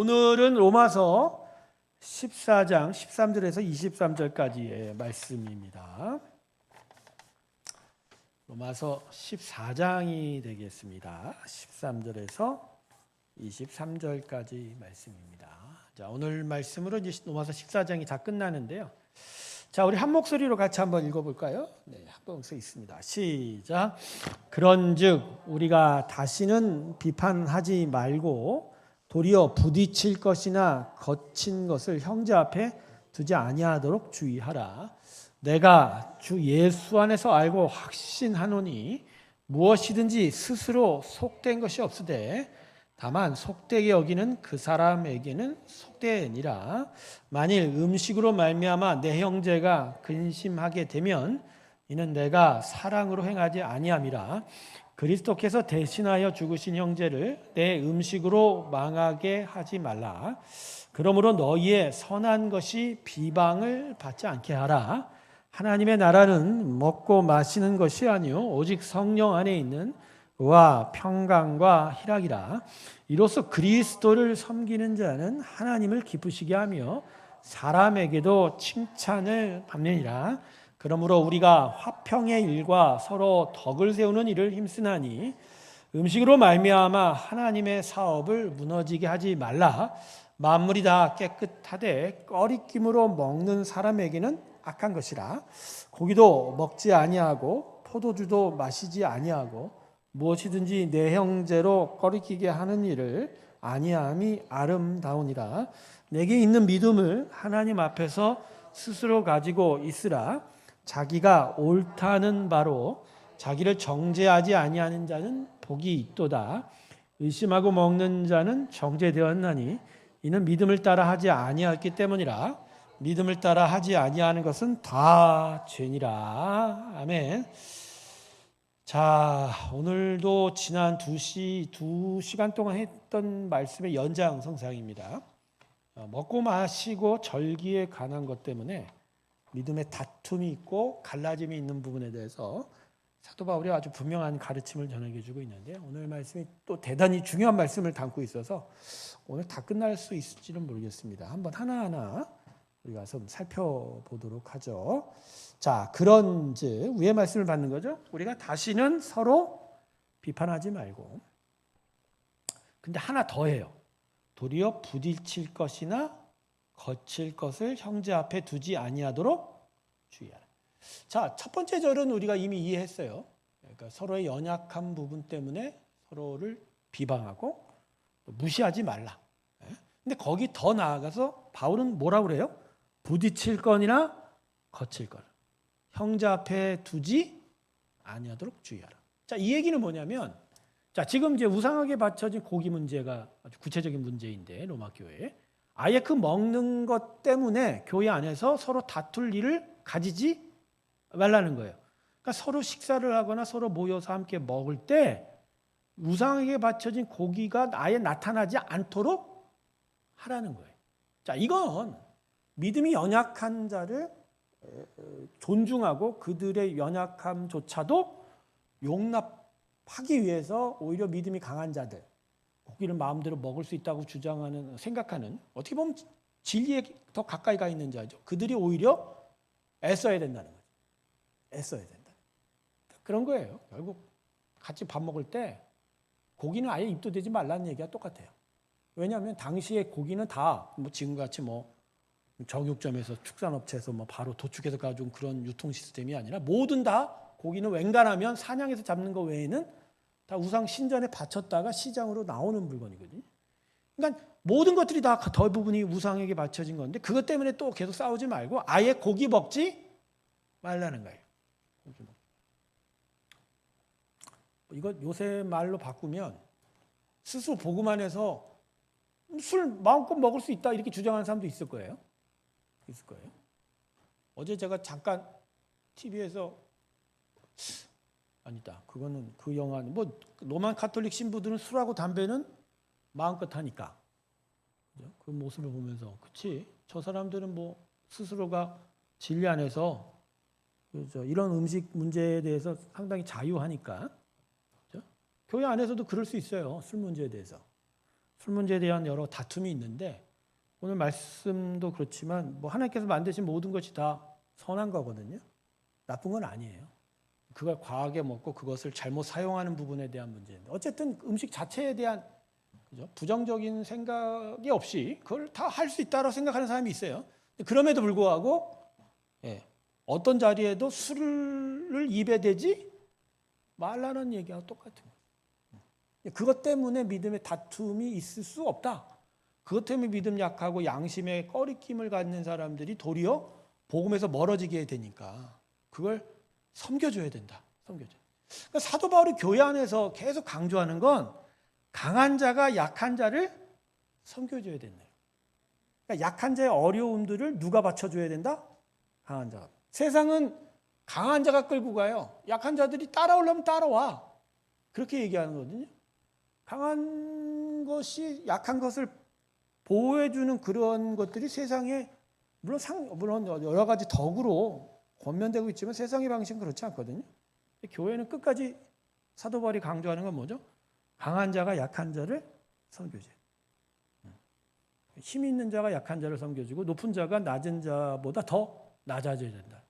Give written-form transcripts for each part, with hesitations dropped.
오늘은 로마서 14장 13절에서 23절까지의 말씀입니다. 로마서 14장이 되겠습니다. 13절에서 23절까지 말씀입니다. 자, 오늘 말씀으로 이제 로마서 14장이 다 끝나는데요. 자, 우리 한 목소리로 같이 한번 읽어볼까요? 네, 한 목소리 있습니다. 시작. 그런즉 우리가 다시는 비판하지 말고 도리어 부딪힐 것이나 거친 것을 형제 앞에 두지 아니하도록 주의하라. 내가 주 예수 안에서 알고 확신하노니 무엇이든지 스스로 속된 것이 없으되 다만 속되게 여기는 그 사람에게는 속되니라. 만일 음식으로 말미암아 내 형제가 근심하게 되면 이는 내가 사랑으로 행하지 아니함이라. 그리스도께서 대신하여 죽으신 형제를 내 음식으로 망하게 하지 말라. 그러므로 너희의 선한 것이 비방을 받지 않게 하라. 하나님의 나라는 먹고 마시는 것이 아니요 오직 성령 안에 있는 의와 평강과 희락이라. 이로써 그리스도를 섬기는 자는 하나님을 기쁘시게 하며 사람에게도 칭찬을 받느니라. 그러므로 우리가 화평의 일과 서로 덕을 세우는 일을 힘쓰나니 음식으로 말미암아 하나님의 사업을 무너지게 하지 말라. 만물이 다 깨끗하되 꺼리낌으로 먹는 사람에게는 악한 것이라. 고기도 먹지 아니하고 포도주도 마시지 아니하고 무엇이든지 내 형제로 꺼리끼게 하는 일을 아니함이 아름다우니라. 내게 있는 믿음을 하나님 앞에서 스스로 가지고 있으라. 자기가 옳다는 바로 자기를 정죄하지 아니하는 자는 복이 있도다. 의심하고 먹는 자는 정죄되었나니 이는 믿음을 따라 하지 아니하였기 때문이라. 믿음을 따라 하지 아니하는 것은 다 죄니라. 아멘. 자, 오늘도 지난 2시간 동안 했던 말씀의 연장선상입니다. 먹고 마시고 절기에 관한 것 때문에 믿음의 다툼이 있고 갈라짐이 있는 부분에 대해서 사도 바울이 아주 분명한 가르침을 전해 주고 있는데 오늘 말씀이 또 대단히 중요한 말씀을 담고 있어서 오늘 다 끝날 수 있을지는 모르겠습니다. 한번 하나하나 우리가 좀 살펴보도록 하죠. 자, 그런즉 위의 말씀을 받는 거죠. 우리가 다시는 서로 비판하지 말고, 근데 하나 더 해요. 도리어 부딪힐 것이나 거칠 것을 형제 앞에 두지 아니하도록 주의하라. 자, 첫 번째 절은 우리가 이미 이해했어요. 그러니까 서로의 연약한 부분 때문에 서로를 비방하고 무시하지 말라. 근데 거기 더 나아가서 바울은 뭐라고 그래요? 부딪힐 거나 거칠 것 형제 앞에 두지 아니하도록 주의하라. 자, 이 얘기는 뭐냐면, 자, 지금 이제 우상하게 바쳐진 고기 문제가 아주 구체적인 문제인데 로마 교회에 아예 그 먹는 것 때문에 교회 안에서 서로 다툴 일을 가지지 말라는 거예요. 그러니까 서로 식사를 하거나 서로 모여서 함께 먹을 때 우상에게 바쳐진 고기가 아예 나타나지 않도록 하라는 거예요. 자, 이건 믿음이 연약한 자를 존중하고 그들의 연약함조차도 용납하기 위해서 오히려 믿음이 강한 자들, 고기를 마음대로 먹을 수 있다고 주장하는, 생각하는, 어떻게 보면 진리에 더 가까이 가 있는 자죠. 그들이 오히려 애써야 된다는 거죠. 애써야 된다. 그런 거예요. 결국 같이 밥 먹을 때 고기는 아예 입도 대지 말라는 얘기가 똑같아요. 왜냐하면 당시에 고기는 다 뭐 지금같이 뭐 정육점에서 축산업체에서 뭐 바로 도축해서 가져온 그런 유통 시스템이 아니라 모든 다 고기는 웬간하면 사냥해서 잡는 거 외에는 다 우상 신전에 바쳤다가 시장으로 나오는 물건이거든요. 그러니까 모든 것들이 다 대부분이 우상에게 바쳐진 건데 그것 때문에 또 계속 싸우지 말고 아예 고기 먹지 말라는 거예요. 이거 요새 말로 바꾸면 스스로 보고만 해서 술 마음껏 먹을 수 있다 이렇게 주장하는 사람도 있을 거예요. 어제 제가 잠깐 TV에서 아니다. 그거는 그 영화는 뭐 로만 카톨릭 신부들은 술하고 담배는 마음껏 하니까 그 모습을 보면서 그치 저 사람들은 뭐 스스로가 진리 안에서 이런 음식 문제에 대해서 상당히 자유하니까 교회 안에서도 그럴 수 있어요. 술 문제에 대해서 술 문제에 대한 여러 다툼이 있는데 오늘 말씀도 그렇지만 뭐 하나님께서 만드신 모든 것이 다 선한 거거든요. 나쁜 건 아니에요. 그걸 과하게 먹고 그것을 잘못 사용하는 부분에 대한 문제인데 어쨌든 음식 자체에 대한 그죠? 부정적인 생각이 없이 그걸 다 할 수 있다고 생각하는 사람이 있어요. 그럼에도 불구하고 어떤 자리에도 술을 입에 대지 말라는 얘기하고 똑같은 거예요. 그것 때문에 믿음의 다툼이 있을 수 없다. 그것 때문에 믿음 약하고 양심에 꺼리낌을 갖는 사람들이 도리어 복음에서 멀어지게 되니까 그걸 섬겨줘야 된다. 섬겨줘. 그러니까 사도 바울이 교회 안에서 계속 강조하는 건 강한 자가 약한 자를 섬겨줘야 된다. 그러니까 약한 자의 어려움들을 누가 받쳐줘야 된다? 강한 자가. 세상은 강한 자가 끌고 가요. 약한 자들이 따라오려면 따라와. 그렇게 얘기하는 거거든요. 강한 것이 약한 것을 보호해주는 그런 것들이 세상에 물론 여러 가지 덕으로 권면되고 있지만 세상의 방식은 그렇지 않거든요. 교회는 끝까지 사도 바울이 강조하는 건 뭐죠? 강한 자가 약한 자를 섬겨줘요. 힘 있는 자가 약한 자를 섬겨주고 높은 자가 낮은 자보다 더 낮아져야 된다.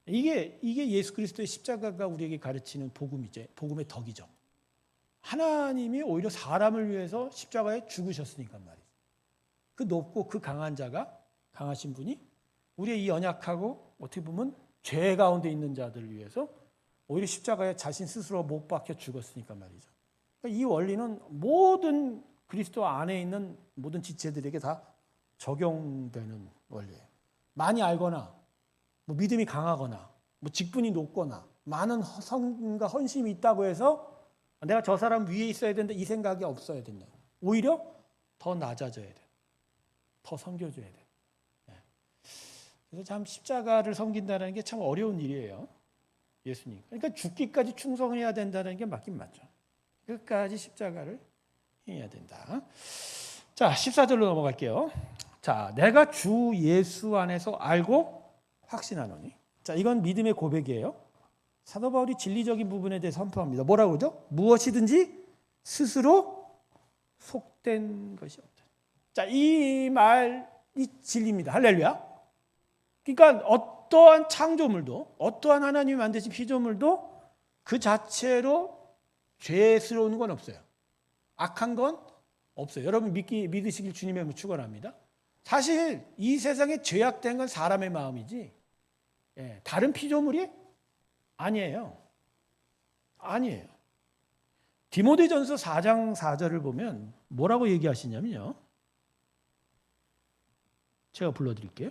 이게 예수 그리스도의 십자가가 우리에게 가르치는 복음이죠. 복음의 덕이죠. 하나님이 오히려 사람을 위해서 십자가에 죽으셨으니까 말이죠. 그 높고 그 강한 자가 강하신 분이 우리의 이 연약하고 어떻게 보면 죄 가운데 있는 자들을 위해서 오히려 십자가에 자신 스스로 못 박혀 죽었으니까 말이죠. 그러니까 이 원리는 모든 그리스도 안에 있는 모든 지체들에게 다 적용되는 원리예요. 많이 알거나 뭐 믿음이 강하거나 뭐 직분이 높거나 많은 성과 헌신이 있다고 해서 내가 저 사람 위에 있어야 된다 이 생각이 없어야 된다. 오히려 더 낮아져야 돼. 더 섬겨줘야 돼. 그래서 참 십자가를 섬긴다는 게 참 어려운 일이에요. 예수님. 그러니까 죽기까지 충성해야 된다는 게 맞긴 맞죠. 끝까지 십자가를 해야 된다. 자, 14절로 넘어갈게요. 자, 내가 주 예수 안에서 알고 확신하노니. 자, 이건 믿음의 고백이에요. 사도 바울이 진리적인 부분에 대해 선포합니다. 뭐라고 그러죠? 무엇이든지 스스로 속된 것이 없다. 자, 이 말이 진리입니다. 할렐루야. 그러니까 어떠한 창조물도 어떠한 하나님이 만드신 피조물도 그 자체로 죄스러운 건 없어요. 악한 건 없어요. 여러분 믿으시길 주님의 축원합니다. 사실 이 세상에 죄악된 건 사람의 마음이지 다른 피조물이 아니에요. 아니에요. 디모데전서 4장 4절을 보면 뭐라고 얘기하시냐면요. 제가 불러드릴게요.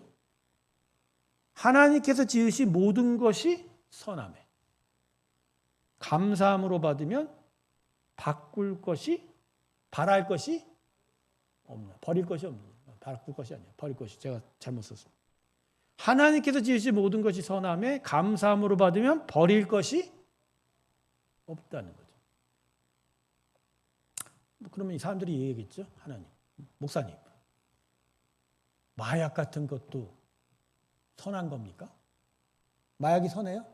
하나님께서 지으신 모든 것이 선하매 감사함으로 받으면 바랄 것이 없는, 버릴 것이 없는, 바꿀 것이 아니에요. 버릴 것이, 제가 잘못 썼습니다. 하나님께서 지으신 모든 것이 선하매 감사함으로 받으면 버릴 것이 없다는 거죠. 그러면 이 사람들이 얘기했겠죠. 하나님, 목사님, 마약 같은 것도 선한 겁니까? 마약이 선해요?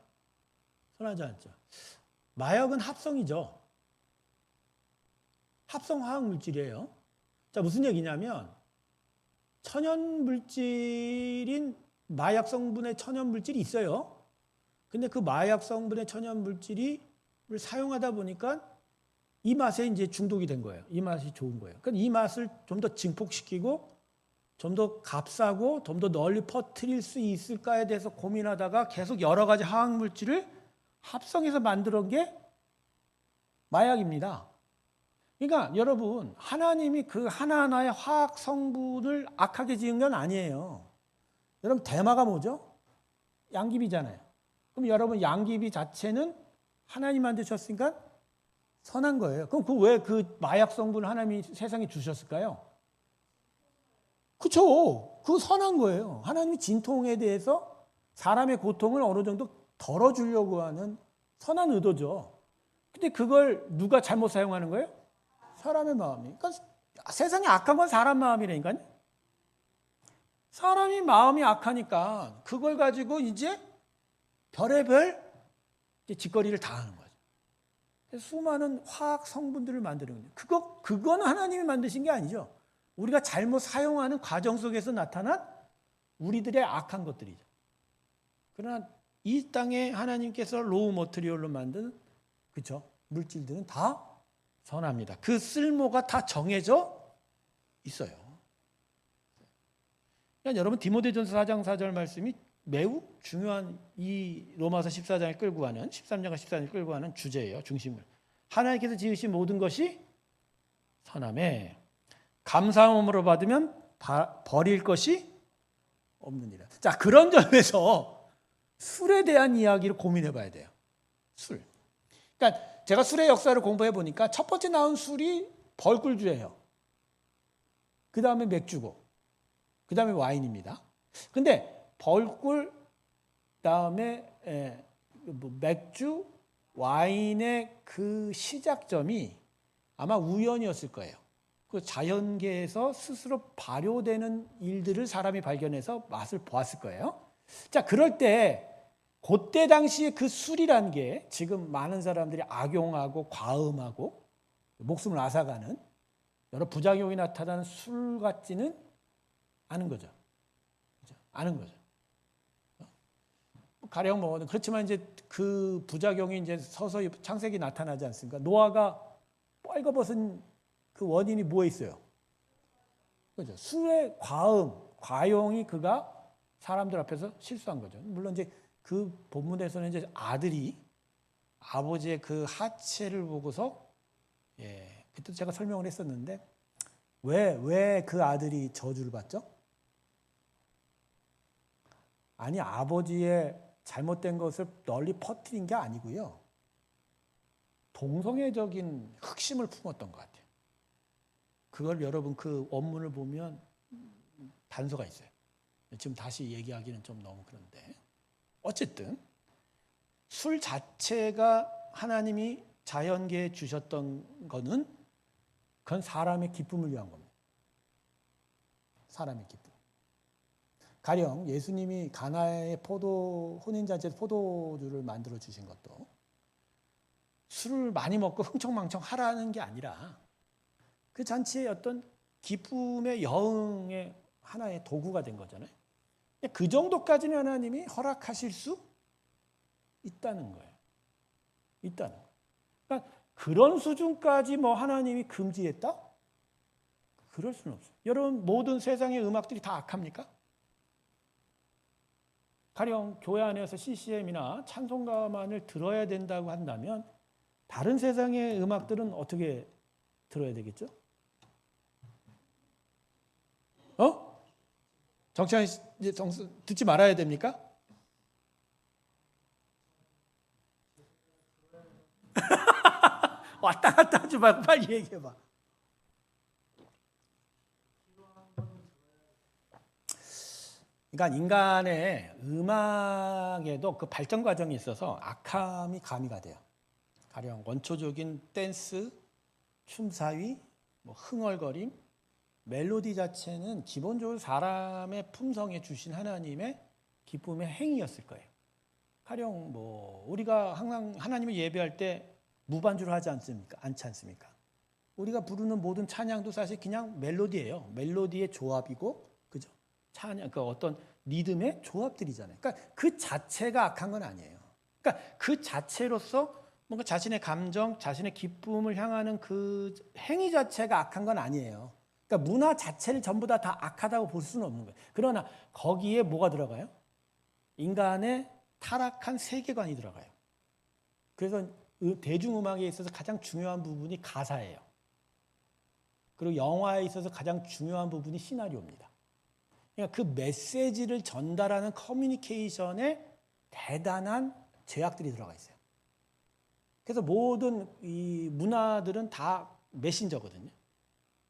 선하지 않죠. 마약은 합성이죠. 합성 화학 물질이에요. 자, 무슨 얘기냐면 천연 물질인 마약 성분의 천연 물질이 있어요. 근데 그 마약 성분의 천연 물질을 사용하다 보니까 이 맛에 이제 중독이 된 거예요. 이 맛이 좋은 거예요. 그러니까 이 맛을 좀 더 증폭시키고 좀 더 값싸고 좀 더 널리 퍼뜨릴 수 있을까에 대해서 고민하다가 계속 여러 가지 화학 물질을 합성해서 만든 게 마약입니다. 그러니까 여러분, 하나님이 그 하나하나의 화학 성분을 악하게 지은 건 아니에요. 여러분, 대마가 뭐죠? 양귀비잖아요. 그럼 여러분, 양귀비 자체는 하나님 만드셨으니까 선한 거예요. 그럼 왜 그 마약 성분을 하나님이 세상에 주셨을까요? 그렇죠. 그거 선한 거예요. 하나님이 진통에 대해서 사람의 고통을 어느 정도 덜어주려고 하는 선한 의도죠. 근데 그걸 누가 잘못 사용하는 거예요? 사람의 마음이. 그러니까 세상에 악한 건 사람 마음이라니까요. 사람이 마음이 악하니까 그걸 가지고 이제 별의별 짓거리를 다 하는 거죠. 수많은 화학 성분들을 만드는 거예요. 그거는 하나님이 만드신 게 아니죠. 우리가 잘못 사용하는 과정 속에서 나타난 우리들의 악한 것들이죠. 그러나 이 땅에 하나님께서 로우 머티리얼로 만든 그렇죠? 물질들은 다 선합니다. 그 쓸모가 다 정해져 있어요. 그러니까 여러분 디모데전서 4장 4절 말씀이 매우 중요한 이 로마서 14장을 끌고 가는 13장과 14장을 끌고 가는 주제예요. 중심을. 하나님께서 지으신 모든 것이 선함에 감사함으로 받으면 버릴 것이 없느니라. 자, 그런 점에서 술에 대한 이야기를 고민해 봐야 돼요. 술. 그러니까 제가 술의 역사를 공부해 보니까 첫 번째 나온 술이 벌꿀주예요. 그 다음에 맥주고, 그 다음에 와인입니다. 근데 벌꿀, 다음에 맥주, 와인의 그 시작점이 아마 우연이었을 거예요. 그 자연계에서 스스로 발효되는 일들을 사람이 발견해서 맛을 보았을 거예요. 자, 그럴 때 그때 당시에 그 술이라는 게 지금 많은 사람들이 악용하고 과음하고 목숨을 앗아가는 여러 부작용이 나타나는 술 같지는 않은 거죠. 않은 거죠. 가령 뭐 그렇지만 이제 그 부작용이 이제 서서히 창세기 나타나지 않습니까? 노아가 빨가벗은 그 원인이 뭐에 있어요? 그죠? 술의 과용이 그가 사람들 앞에서 실수한 거죠. 물론 이제 그 본문에서는 이제 아들이 아버지의 그 하체를 보고서 그때 제가 설명을 했었는데 왜 그 아들이 저주를 받죠? 아니 아버지의 잘못된 것을 널리 퍼뜨린 게 아니고요. 동성애적인 흑심을 품었던 것 같아요. 그걸 여러분 그 원문을 보면 단서가 있어요. 지금 다시 얘기하기는 좀 너무 그런데 어쨌든 술 자체가 하나님이 자연계에 주셨던 거는 그건 사람의 기쁨을 위한 겁니다. 사람의 기쁨. 가령 예수님이 가나의 혼인잔치에서 포도주를 만들어 주신 것도 술을 많이 먹고 흥청망청 하라는 게 아니라 그 잔치의 어떤 기쁨의 여흥의 하나의 도구가 된 거잖아요. 그 정도까지는 하나님이 허락하실 수 있다는 거예요. 있다는 거예요. 그러니까 그런 수준까지 뭐 하나님이 금지했다? 그럴 수는 없어요. 여러분 모든 세상의 음악들이 다 악합니까? 가령 교회 안에서 CCM이나 찬송가만을 들어야 된다고 한다면 다른 세상의 음악들은 어떻게 들어야 되겠죠? 정치환 씨 듣지 말아야 됩니까? 왔다 갔다 하지 말고 빨리 얘기해봐. 그러니까 인간의 음악에도 그 발전 과정이 있어서 악함이 가미가 돼요. 가령 원초적인 댄스, 춤사위, 뭐 흥얼거림, 멜로디 자체는 기본적으로 사람의 품성에 주신 하나님의 기쁨의 행위였을 거예요. 가령 뭐 우리가 항상 하나님을 예배할 때 무반주를 하지 않습니까? 우리가 부르는 모든 찬양도 사실 그냥 멜로디예요. 멜로디의 조합이고, 그죠? 찬양 그 어떤 리듬의 조합들이잖아요. 그러니까 그 자체가 악한 건 아니에요. 그러니까 그 자체로서 뭔가 자신의 감정, 자신의 기쁨을 향하는 그 행위 자체가 악한 건 아니에요. 그러니까 문화 자체를 전부 다 악하다고 볼 수는 없는 거예요. 그러나 거기에 뭐가 들어가요? 인간의 타락한 세계관이 들어가요. 그래서 대중음악에 있어서 가장 중요한 부분이 가사예요. 그리고 영화에 있어서 가장 중요한 부분이 시나리오입니다. 그러니까 그 메시지를 전달하는 커뮤니케이션에 대단한 제약들이 들어가 있어요. 그래서 모든 이 문화들은 다 메신저거든요.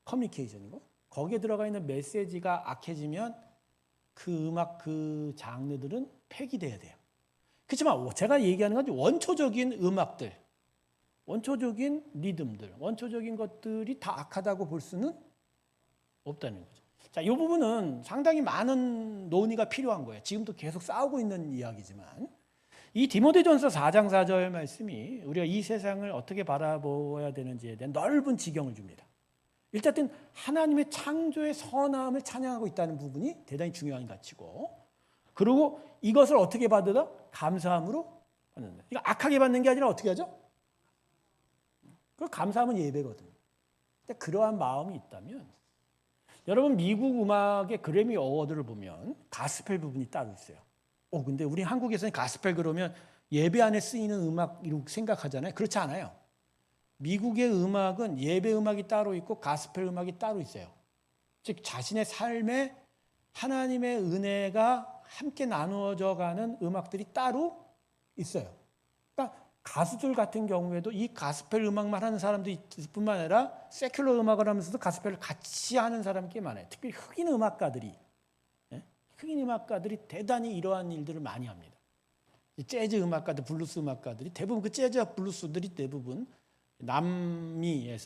커뮤니케이션이고 거기에 들어가 있는 메시지가 악해지면 그 음악 그 장르들은 폐기돼야 돼요. 그렇지만 제가 얘기하는 건 원초적인 음악들, 원초적인 리듬들, 원초적인 것들이 다 악하다고 볼 수는 없다는 거죠. 자, 이 부분은 상당히 많은 논의가 필요한 거예요. 지금도 계속 싸우고 있는 이야기지만 이 디모데전서 4장 4절 말씀이 우리가 이 세상을 어떻게 바라보아야 되는지에 대한 넓은 지경을 줍니다. 일단 하나님의 창조의 선함을 찬양하고 있다는 부분이 대단히 중요한 가치고, 그리고 이것을 어떻게 받으라? 감사함으로 받는다. 이거 악하게 받는 게 아니라 어떻게 하죠? 그 감사함은 예배거든요. 근데 그러한 마음이 있다면, 여러분 미국 음악의 그래미 어워드를 보면 가스펠 부분이 따로 있어요. 근데 우리 한국에서는 가스펠 그러면 예배 안에 쓰이는 음악 이렇게 생각하잖아요. 그렇지 않아요. 미국의 음악은 예배 음악이 따로 있고 가스펠 음악이 따로 있어요. 즉 자신의 삶에 하나님의 은혜가 함께 나누어져 가는 음악들이 따로 있어요. 그러니까 가수들 같은 경우에도 이 가스펠 음악만 하는 사람들이 뿐만 아니라 세큘러 음악을 하면서도 가스펠을 같이 하는 사람이 꽤 많아요. 특히 흑인 음악가들이 대단히 이러한 일들을 많이 합니다. 재즈 음악가들, 블루스 음악가들이 대부분 그 재즈 블루스들이 대부분 남미가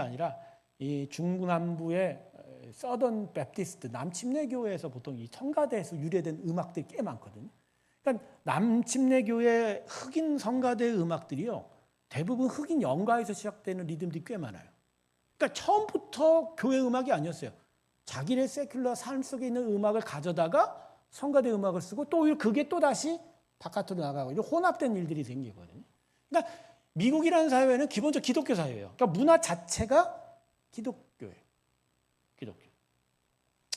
아니라 이 중남부의 서던 베프티스트 남침례교회에서 보통 이 성가대에서 유래된 음악들이 꽤 많거든요. 그러니까 남침례교회 흑인 성가대의 음악들이요, 대부분 흑인 연가에서 시작되는 리듬들이 꽤 많아요. 그러니까 처음부터 교회 음악이 아니었어요. 자기네 세큘러 삶 속에 있는 음악을 가져다가 성가대 음악을 쓰고 또 그게 또 다시 바깥으로 나가고 이런 혼합된 일들이 생기거든요. 그러니까 미국이라는 사회는 기본적으로 기독교 사회예요. 그러니까 문화 자체가 기독교예요. 기독교.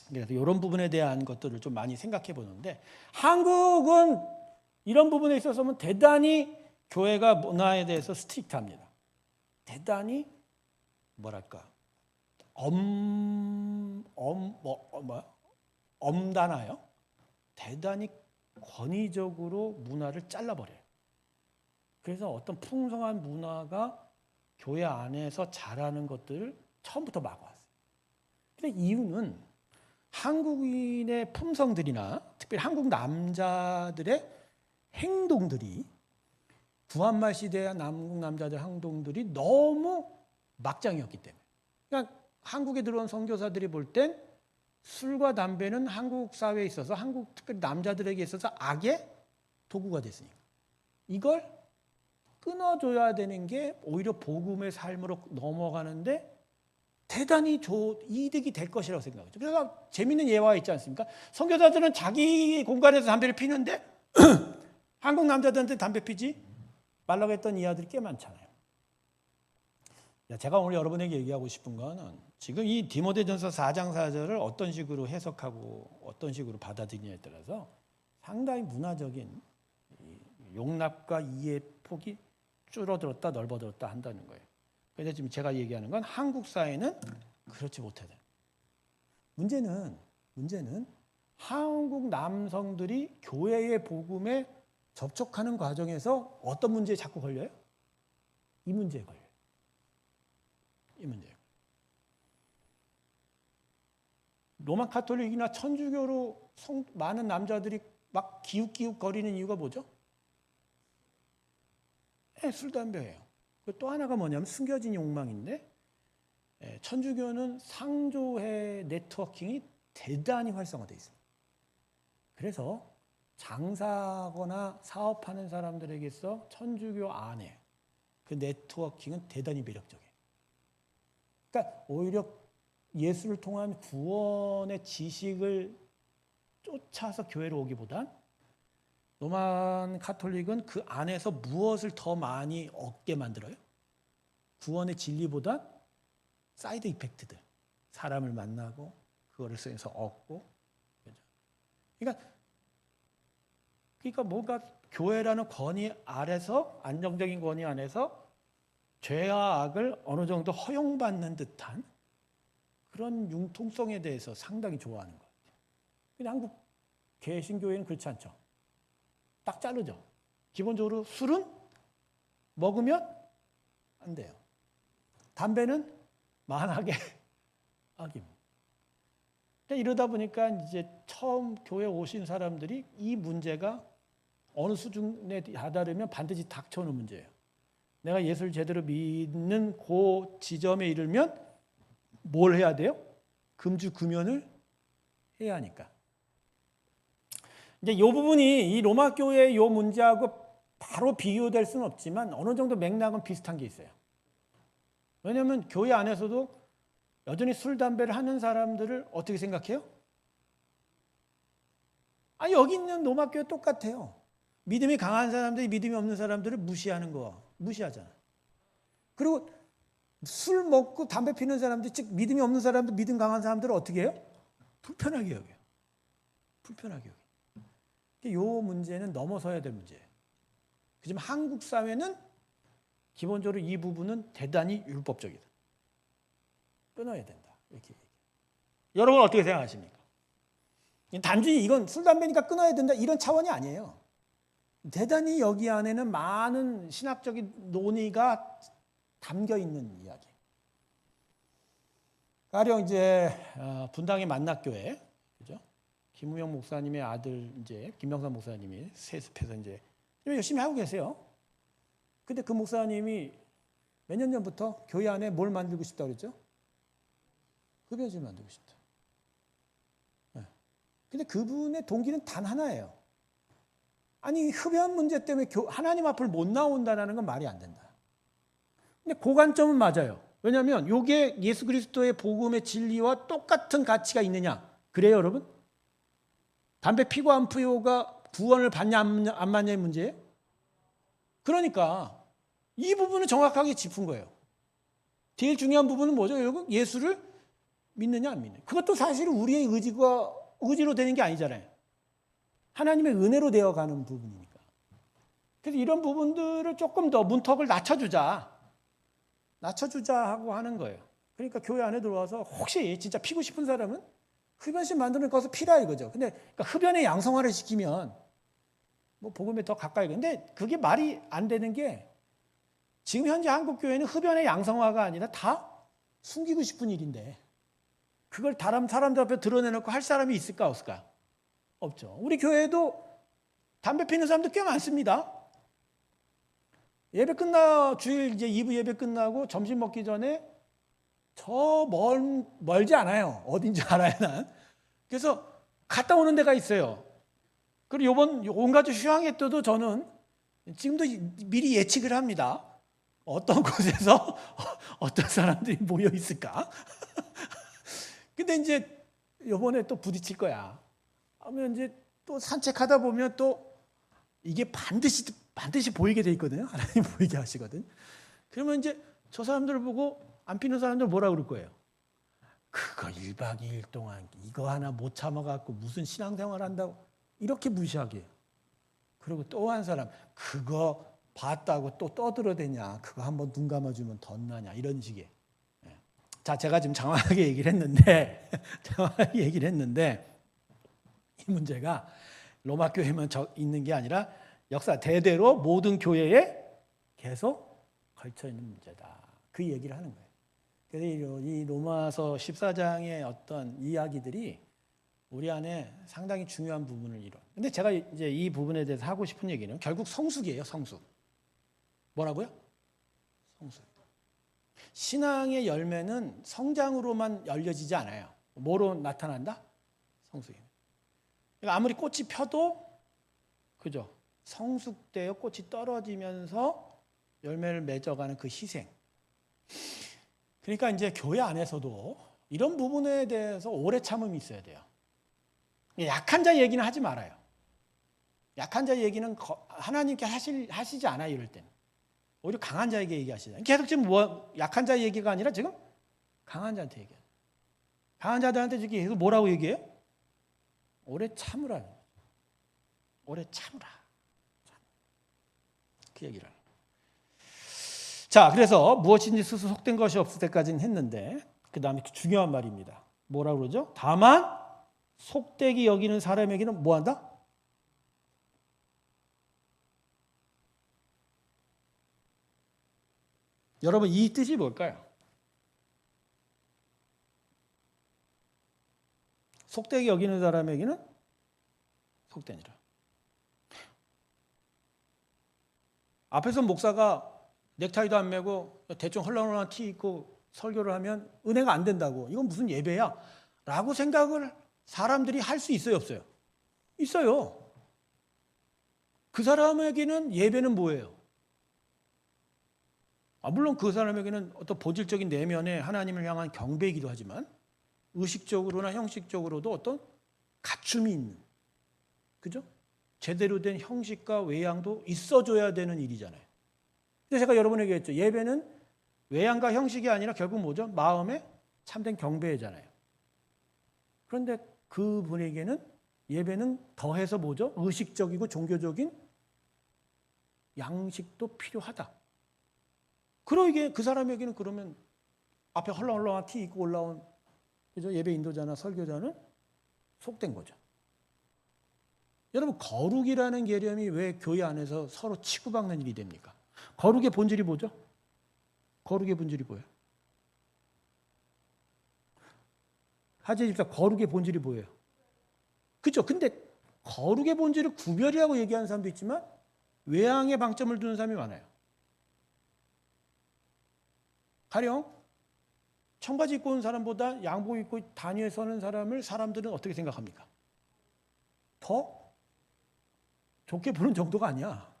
그래서 이런 부분에 대한 것들을 좀 많이 생각해 보는데, 한국은 이런 부분에 있어서는 대단히 교회가 문화에 대해서 스트릭트합니다. 대단히 엄단하여 대단히 권위적으로 문화를 잘라버려요. 그래서 어떤 풍성한 문화가 교회 안에서 자라는 것들을 처음부터 막아왔어요. 근데 이유는 한국인의 품성들이나 특별히 한국 남자들의 행동들이, 구한말 시대의 한국 남자들 행동들이 너무 막장이었기 때문에. 그러니까 한국에 들어온 선교사들이 볼 땐 술과 담배는 한국 사회에 있어서, 한국 특별히 남자들에게 있어서 악의 도구가 됐으니까 이걸 끊어줘야 되는 게 오히려 복음의 삶으로 넘어가는데 대단히 이득이 될 것이라고 생각하죠. 그래서 재미있는 예화가 있지 않습니까? 선교사들은 자기 공간에서 담배를 피는데 한국 남자들한테 담배 피지 말라고 했던 이야들이 꽤 많잖아요. 제가 오늘 여러분에게 얘기하고 싶은 거는 지금 이 디모데전서 4장 4절을 어떤 식으로 해석하고 어떤 식으로 받아들이냐에 따라서 상당히 문화적인 용납과 이해의 폭이 줄어들었다 넓어들었다 한다는 거예요. 그래서 지금 제가 얘기하는 건 한국 사회는 그렇지 못하다. 문제는 한국 남성들이 교회의 복음에 접촉하는 과정에서 어떤 문제에 자꾸 걸려요? 이 문제에 걸려요. 이 문제. 로마 카톨릭이나 천주교로 많은 남자들이 막 기웃기웃 거리는 이유가 뭐죠? 술, 담배예요. 또 하나가 뭐냐면 숨겨진 욕망인데, 천주교는 상조회 네트워킹이 대단히 활성화되어 있습니다. 그래서 장사하거나 사업하는 사람들에게서 천주교 안에 그 네트워킹은 대단히 매력적이에요. 그러니까 오히려 예수를 통한 구원의 지식을 쫓아서 교회로 오기보단 로만 카톨릭은 그 안에서 무엇을 더 많이 얻게 만들어요? 구원의 진리보다 사이드 이펙트들, 사람을 만나고 그거를 통해서 얻고. 그러니까 뭔가 교회라는 권위 아래서, 안정적인 권위 안에서 죄와 악을 어느 정도 허용받는 듯한 그런 융통성에 대해서 상당히 좋아하는 것 같아요. 근데 한국 개신교회는 그렇지 않죠. 딱 자르죠. 기본적으로 술은 먹으면 안 돼요. 담배는 만하게 악입니다. 이러다 보니까 이제 처음 교회 오신 사람들이 이 문제가 어느 수준에 다다르면 반드시 닥쳐오는 문제예요. 내가 예수를 제대로 믿는 그 지점에 이르면 뭘 해야 돼요? 금주 금연을 해야 하니까. 이제 이 부분이 이 로마 교회의 이 문제하고 바로 비교될 수는 없지만 어느 정도 맥락은 비슷한 게 있어요. 왜냐하면 교회 안에서도 여전히 술, 담배를 하는 사람들을 어떻게 생각해요? 여기 있는 로마 교회 똑같아요. 믿음이 강한 사람들이 믿음이 없는 사람들을 무시하는 거 무시하잖아. 그리고 술 먹고 담배 피는 사람들, 즉 믿음이 없는 사람들, 믿음 강한 사람들을 어떻게 해요? 불편하게 여겨요. 불편하게 여겨요. 이 문제는 넘어서야 될 문제예요. 하지만 한국 사회는 기본적으로 이 부분은 대단히 율법적이다. 끊어야 된다. 이렇게 얘기해요. 여러분 어떻게 생각하십니까? 단순히 이건 술, 담배니까 끊어야 된다 이런 차원이 아니에요. 대단히 여기 안에는 많은 신학적인 논의가 담겨 있는 이야기. 가령 이제 분당의 만낙교회, 그죠? 김우영 목사님의 아들 이제 김명삼 목사님이 세습해서 이제 열심히 하고 계세요. 근데 그 목사님이 몇 년 전부터 교회 안에 뭘 만들고 싶다고 그랬죠? 흡연실 만들고 싶다. 네. 근데 그분의 동기는 단 하나예요. 아니 흡연 문제 때문에 하나님 앞을 못 나온다는 건 말이 안 된다. 근데 그 관점은 맞아요. 왜냐하면 이게 예수 그리스도의 복음의 진리와 똑같은 가치가 있느냐? 그래요, 여러분? 담배 피고 안 피고가 구원을 받냐 안 받냐의 문제예요. 그러니까 이 부분은 정확하게 짚은 거예요. 제일 중요한 부분은 뭐죠, 여러분? 예수를 믿느냐 안 믿느냐. 그것도 사실 우리의 의지로 되는 게 아니잖아요. 하나님의 은혜로 되어가는 부분이니까. 그래서 이런 부분들을 조금 더 문턱을 낮춰주자 하고 하는 거예요. 그러니까 교회 안에 들어와서 혹시 진짜 피고 싶은 사람은 흡연실 만드는 것을 피라 이거죠. 근데 그러니까 흡연의 양성화를 시키면 뭐 복음에 더 가까이. 근데 그게 말이 안 되는 게 지금 현재 한국 교회는 흡연의 양성화가 아니라 다 숨기고 싶은 일인데 그걸 다른 사람들 앞에 드러내놓고 할 사람이 있을까 없을까? 없죠. 우리 교회도 담배 피는 사람도 꽤 많습니다. 주일 이제 2부 예배 끝나고 점심 먹기 전에 멀지 않아요. 어딘지 알아요, 난. 그래서 갔다 오는 데가 있어요. 그리고 이번 온가족 휴양회 때도 저는 지금도 미리 예측을 합니다. 어떤 곳에서 어떤 사람들이 모여 있을까? 근데 이제 이번에 또 부딪힐 거야. 하면 이제 또 산책하다 보면 또 이게 반드시 보이게 돼 있거든요. 하나님 보이게 하시거든. 그러면 이제 저 사람들을 보고 안 피는 사람들 뭐라 그럴 거예요? 그거 1박 2일 동안 이거 하나 못 참아갖고 무슨 신앙생활 한다고 이렇게 무시하게 해요. 그리고 또 한 사람 그거 봤다고 또 떠들어대냐? 그거 한번 눈 감아주면 덧나냐? 이런 식의. 자, 제가 지금 장황하게 얘기를 했는데 이 문제가 로마 교회만 있는 게 아니라 역사 대대로 모든 교회에 계속 걸쳐 있는 문제다. 그 얘기를 하는 거예요. 그래서 이 로마서 14장의 어떤 이야기들이 우리 안에 상당히 중요한 부분을 이뤄. 근데 제가 이제 이 부분에 대해서 하고 싶은 얘기는 결국 성숙이에요, 성숙. 뭐라고요? 성숙. 신앙의 열매는 성장으로만 열려지지 않아요. 뭐로 나타난다? 성숙이에요. 그러니까 아무리 꽃이 펴도 그죠? 성숙되어 꽃이 떨어지면서 열매를 맺어가는 그 희생. 그러니까 이제 교회 안에서도 이런 부분에 대해서 오래 참음이 있어야 돼요. 약한 자 얘기는 하지 말아요. 약한 자 얘기는 하나님께 하시지 않아요, 이럴 때는. 오히려 강한 자에게 얘기하시잖아요. 계속 지금 약한 자 얘기가 아니라 지금 강한 자한테 얘기해요. 강한 자들한테 지금 계속 뭐라고 얘기해요? 오래 참으라. 오래 참으라. 그 얘기를. 자, 그래서 무엇인지 스스로 속된 것이 없을 때까지는 했는데 그 다음에 중요한 말입니다. 뭐라고 그러죠? 다만 속되게 여기는 사람에게는 뭐한다? 여러분 이 뜻이 뭘까요? 속되게 여기는 사람에게는 속되니라. 앞에서 목사가 넥타이도 안 매고 대충 헐렁헐렁한 티 입고 설교를 하면 은혜가 안 된다고 이건 무슨 예배야? 라고 생각을 사람들이 할 수 있어요 없어요? 있어요. 그 사람에게는 예배는 뭐예요? 물론 그 사람에게는 어떤 본질적인 내면의 하나님을 향한 경배이기도 하지만 의식적으로나 형식적으로도 어떤 갖춤이 있는, 그죠? 제대로 된 형식과 외양도 있어줘야 되는 일이잖아요. 근데 제가 여러분에게 했죠. 예배는 외양과 형식이 아니라 결국 뭐죠? 마음의 참된 경배잖아요. 그런데 그분에게는 예배는 더해서 뭐죠? 의식적이고 종교적인 양식도 필요하다. 그러기에 그 사람에게는 그러면 앞에 헐렁헐렁한 티 입고 올라온, 그죠? 예배 인도자나 설교자는 속된 거죠. 여러분, 거룩이라는 개념이 왜 교회 안에서 서로 치고받는 일이 됩니까? 거룩의 본질이 뭐죠? 거룩의 본질이 뭐예요? 하재 집사, 거룩의 본질이 뭐예요? 그렇죠. 근데 거룩의 본질을 구별이라고 얘기하는 사람도 있지만 외양에 방점을 두는 사람이 많아요. 가령 청바지 입고 온 사람보다 양복 입고 단위에 서는 사람을 사람들은 어떻게 생각합니까? 더 좋게 보는 정도가 아니야.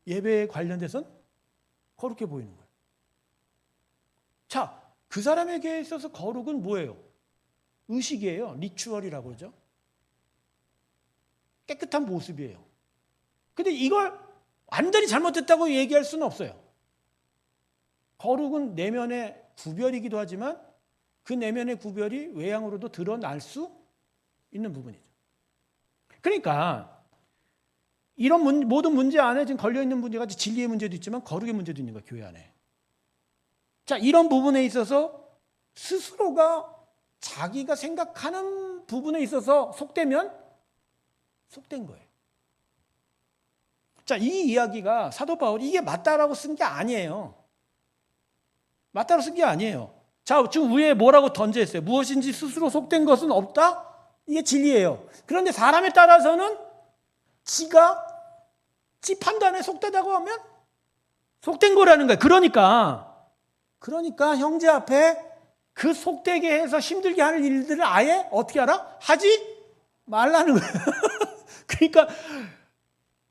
예배에 관련돼서는 거룩해 보이는 거예요. 자, 그 사람에게 있어서 거룩은 뭐예요? 의식이에요. 리추얼이라고 그러죠. 깨끗한 모습이에요. 근데 이걸 완전히 잘못됐다고 얘기할 수는 없어요. 거룩은 내면의 구별이기도 하지만 그 내면의 구별이 외양으로도 드러날 수 있는 부분이죠. 그러니까 이런 모든 문제 안에 지금 걸려있는 문제가 진리의 문제도 있지만 거룩의 문제도 있는 거예요. 교회 안에. 자, 이런 부분에 있어서 스스로가 자기가 생각하는 부분에 있어서 속되면 속된 거예요. 자, 이 이야기가 사도 바울이 이게 맞다라고 쓴 게 아니에요. 맞다고 쓴 게 아니에요. 자, 지금 위에 뭐라고 던져있어요? 무엇인지 스스로 속된 것은 없다? 이게 진리예요. 그런데 사람에 따라서는 지가 지 판단에 속되다고 하면 속된 거라는 거예요. 그러니까 형제 앞에 그 속되게 해서 힘들게 하는 일들을 아예 어떻게 하라? 하지 말라는 거예요. 그러니까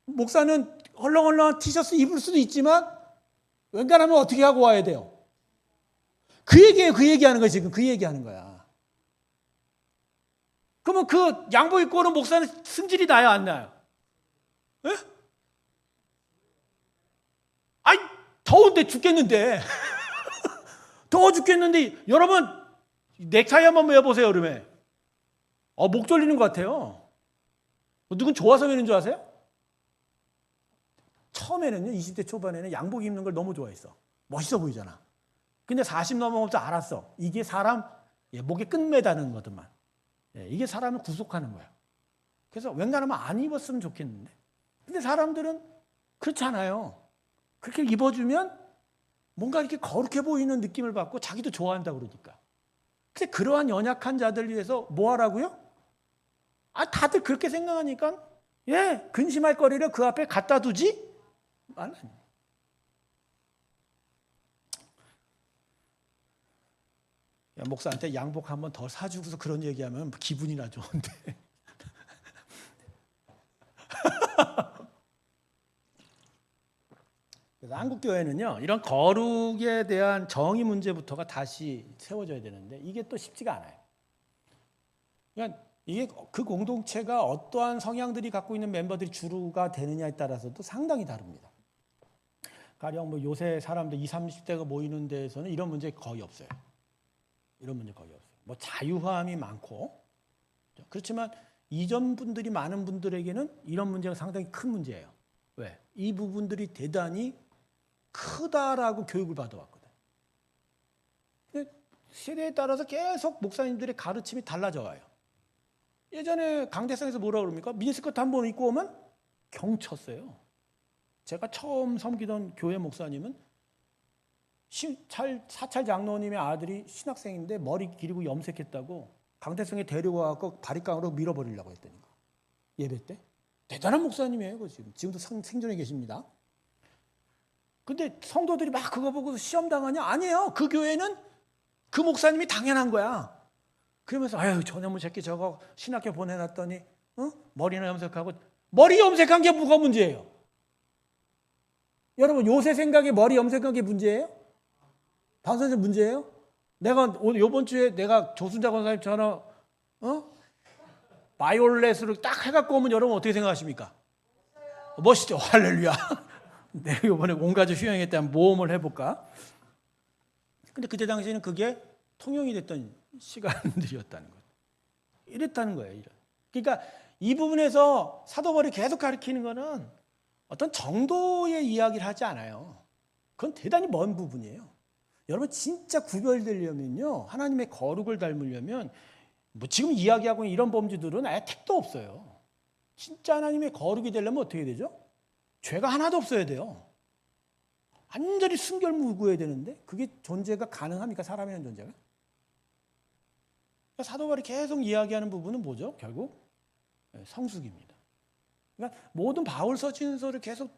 목사는 헐렁헐렁한 티셔츠 입을 수도 있지만 웬간하면 어떻게 하고 와야 돼요? 그 얘기하는 거야. 지금 그 얘기하는 거야. 그러면 그 양복 입고 오는 목사는 승질이 나요, 안 나요? 에? 아이, 더운데 죽겠는데. 더워 죽겠는데, 여러분, 넥타이 한번 매어보세요, 여름에. 목 졸리는 것 같아요. 누군 좋아서 매는 줄 아세요? 처음에는요, 20대 초반에는 양복 입는 걸 너무 좋아했어. 멋있어 보이잖아. 근데 40 넘어오면서 알았어. 이게 사람 목에 끈 매다는 거더만. 이게 사람을 구속하는 거야. 그래서 웬간하면 안 입었으면 좋겠는데. 근데 사람들은 그렇지 않아요. 그렇게 입어주면 뭔가 이렇게 거룩해 보이는 느낌을 받고 자기도 좋아한다고 그러니까. 근데 그러한 연약한 자들 위해서 뭐 하라고요? 다들 그렇게 생각하니까 근심할 거리를 그 앞에 갖다 두지 말라니. 야, 목사한테 양복 한번 더 사주고서 그런 얘기하면 기분이나 좋은데. 그래서 한국교회는요, 이런 거룩에 대한 정의 문제부터가 다시 세워져야 되는데 이게 또 쉽지가 않아요. 그러니까 이게 그 공동체가 어떠한 성향들이 갖고 있는 멤버들이 주류가 되느냐에 따라서도 상당히 다릅니다. 가령 뭐 요새 사람들 20, 30대가 모이는 데에서는 이런 문제 거의 없어요. 이런 문제 거의 없어요. 뭐 자유함이 많고, 그렇지만 이전 분들이 많은 분들에게는 이런 문제가 상당히 큰 문제예요. 왜? 이 부분들이 대단히 크다라고 교육을 받아왔거든. 근데 세대에 따라서 계속 목사님들의 가르침이 달라져 와요. 예전에 강대상에서 뭐라고 그럽니까? 미니스커트 한 번 입고 오면 경쳤어요. 제가 처음 섬기던 교회 목사님은 사찰 장로님의 아들이 신학생인데 머리 기르고 염색했다고 강대성에 데려와서 바리깡으로 밀어버리려고 했다니까. 예배 때. 대단한 목사님이에요. 지금도 생존해 계십니다. 근데 성도들이 막 그거 보고 시험 당하냐? 아니에요. 그 교회는 그 목사님이 당연한 거야. 그러면서 아유 저놈의 새끼 저거 신학교 보내놨더니 머리나 염색하고 머리 염색한 게 뭐가 문제예요? 여러분 요새 생각에 머리 염색한 게 문제예요? 박 선생님 문제예요? 내가 오늘 이번 주에 내가 조순자 권사님 전화 바이올렛으로 딱 해갖고 오면 여러분 어떻게 생각하십니까? 멋있죠? 할렐루야. 내가 이번에 온 가족 휴양에 대한 모험을 해볼까? 근데 그때 당시에는 그게 통용이 됐던 시간들이었다는 거예요. 이랬다는 거예요. 그러니까 이 부분에서 사도 바울이 계속 가르치는 거는 어떤 정도의 이야기를 하지 않아요. 그건 대단히 먼 부분이에요. 여러분 진짜 구별되려면요, 하나님의 거룩을 닮으려면 뭐 지금 이야기하고 있는 이런 범죄들은 아예 택도 없어요. 진짜 하나님의 거룩이 되려면 어떻게 되죠? 죄가 하나도 없어야 돼요. 완전히 순결무구해야 되는데 그게 존재가 가능합니까? 사람이라는 존재가? 그러니까 사도 바울이 계속 이야기하는 부분은 뭐죠? 결국 성숙입니다. 그러니까 모든 바울 서신서를 계속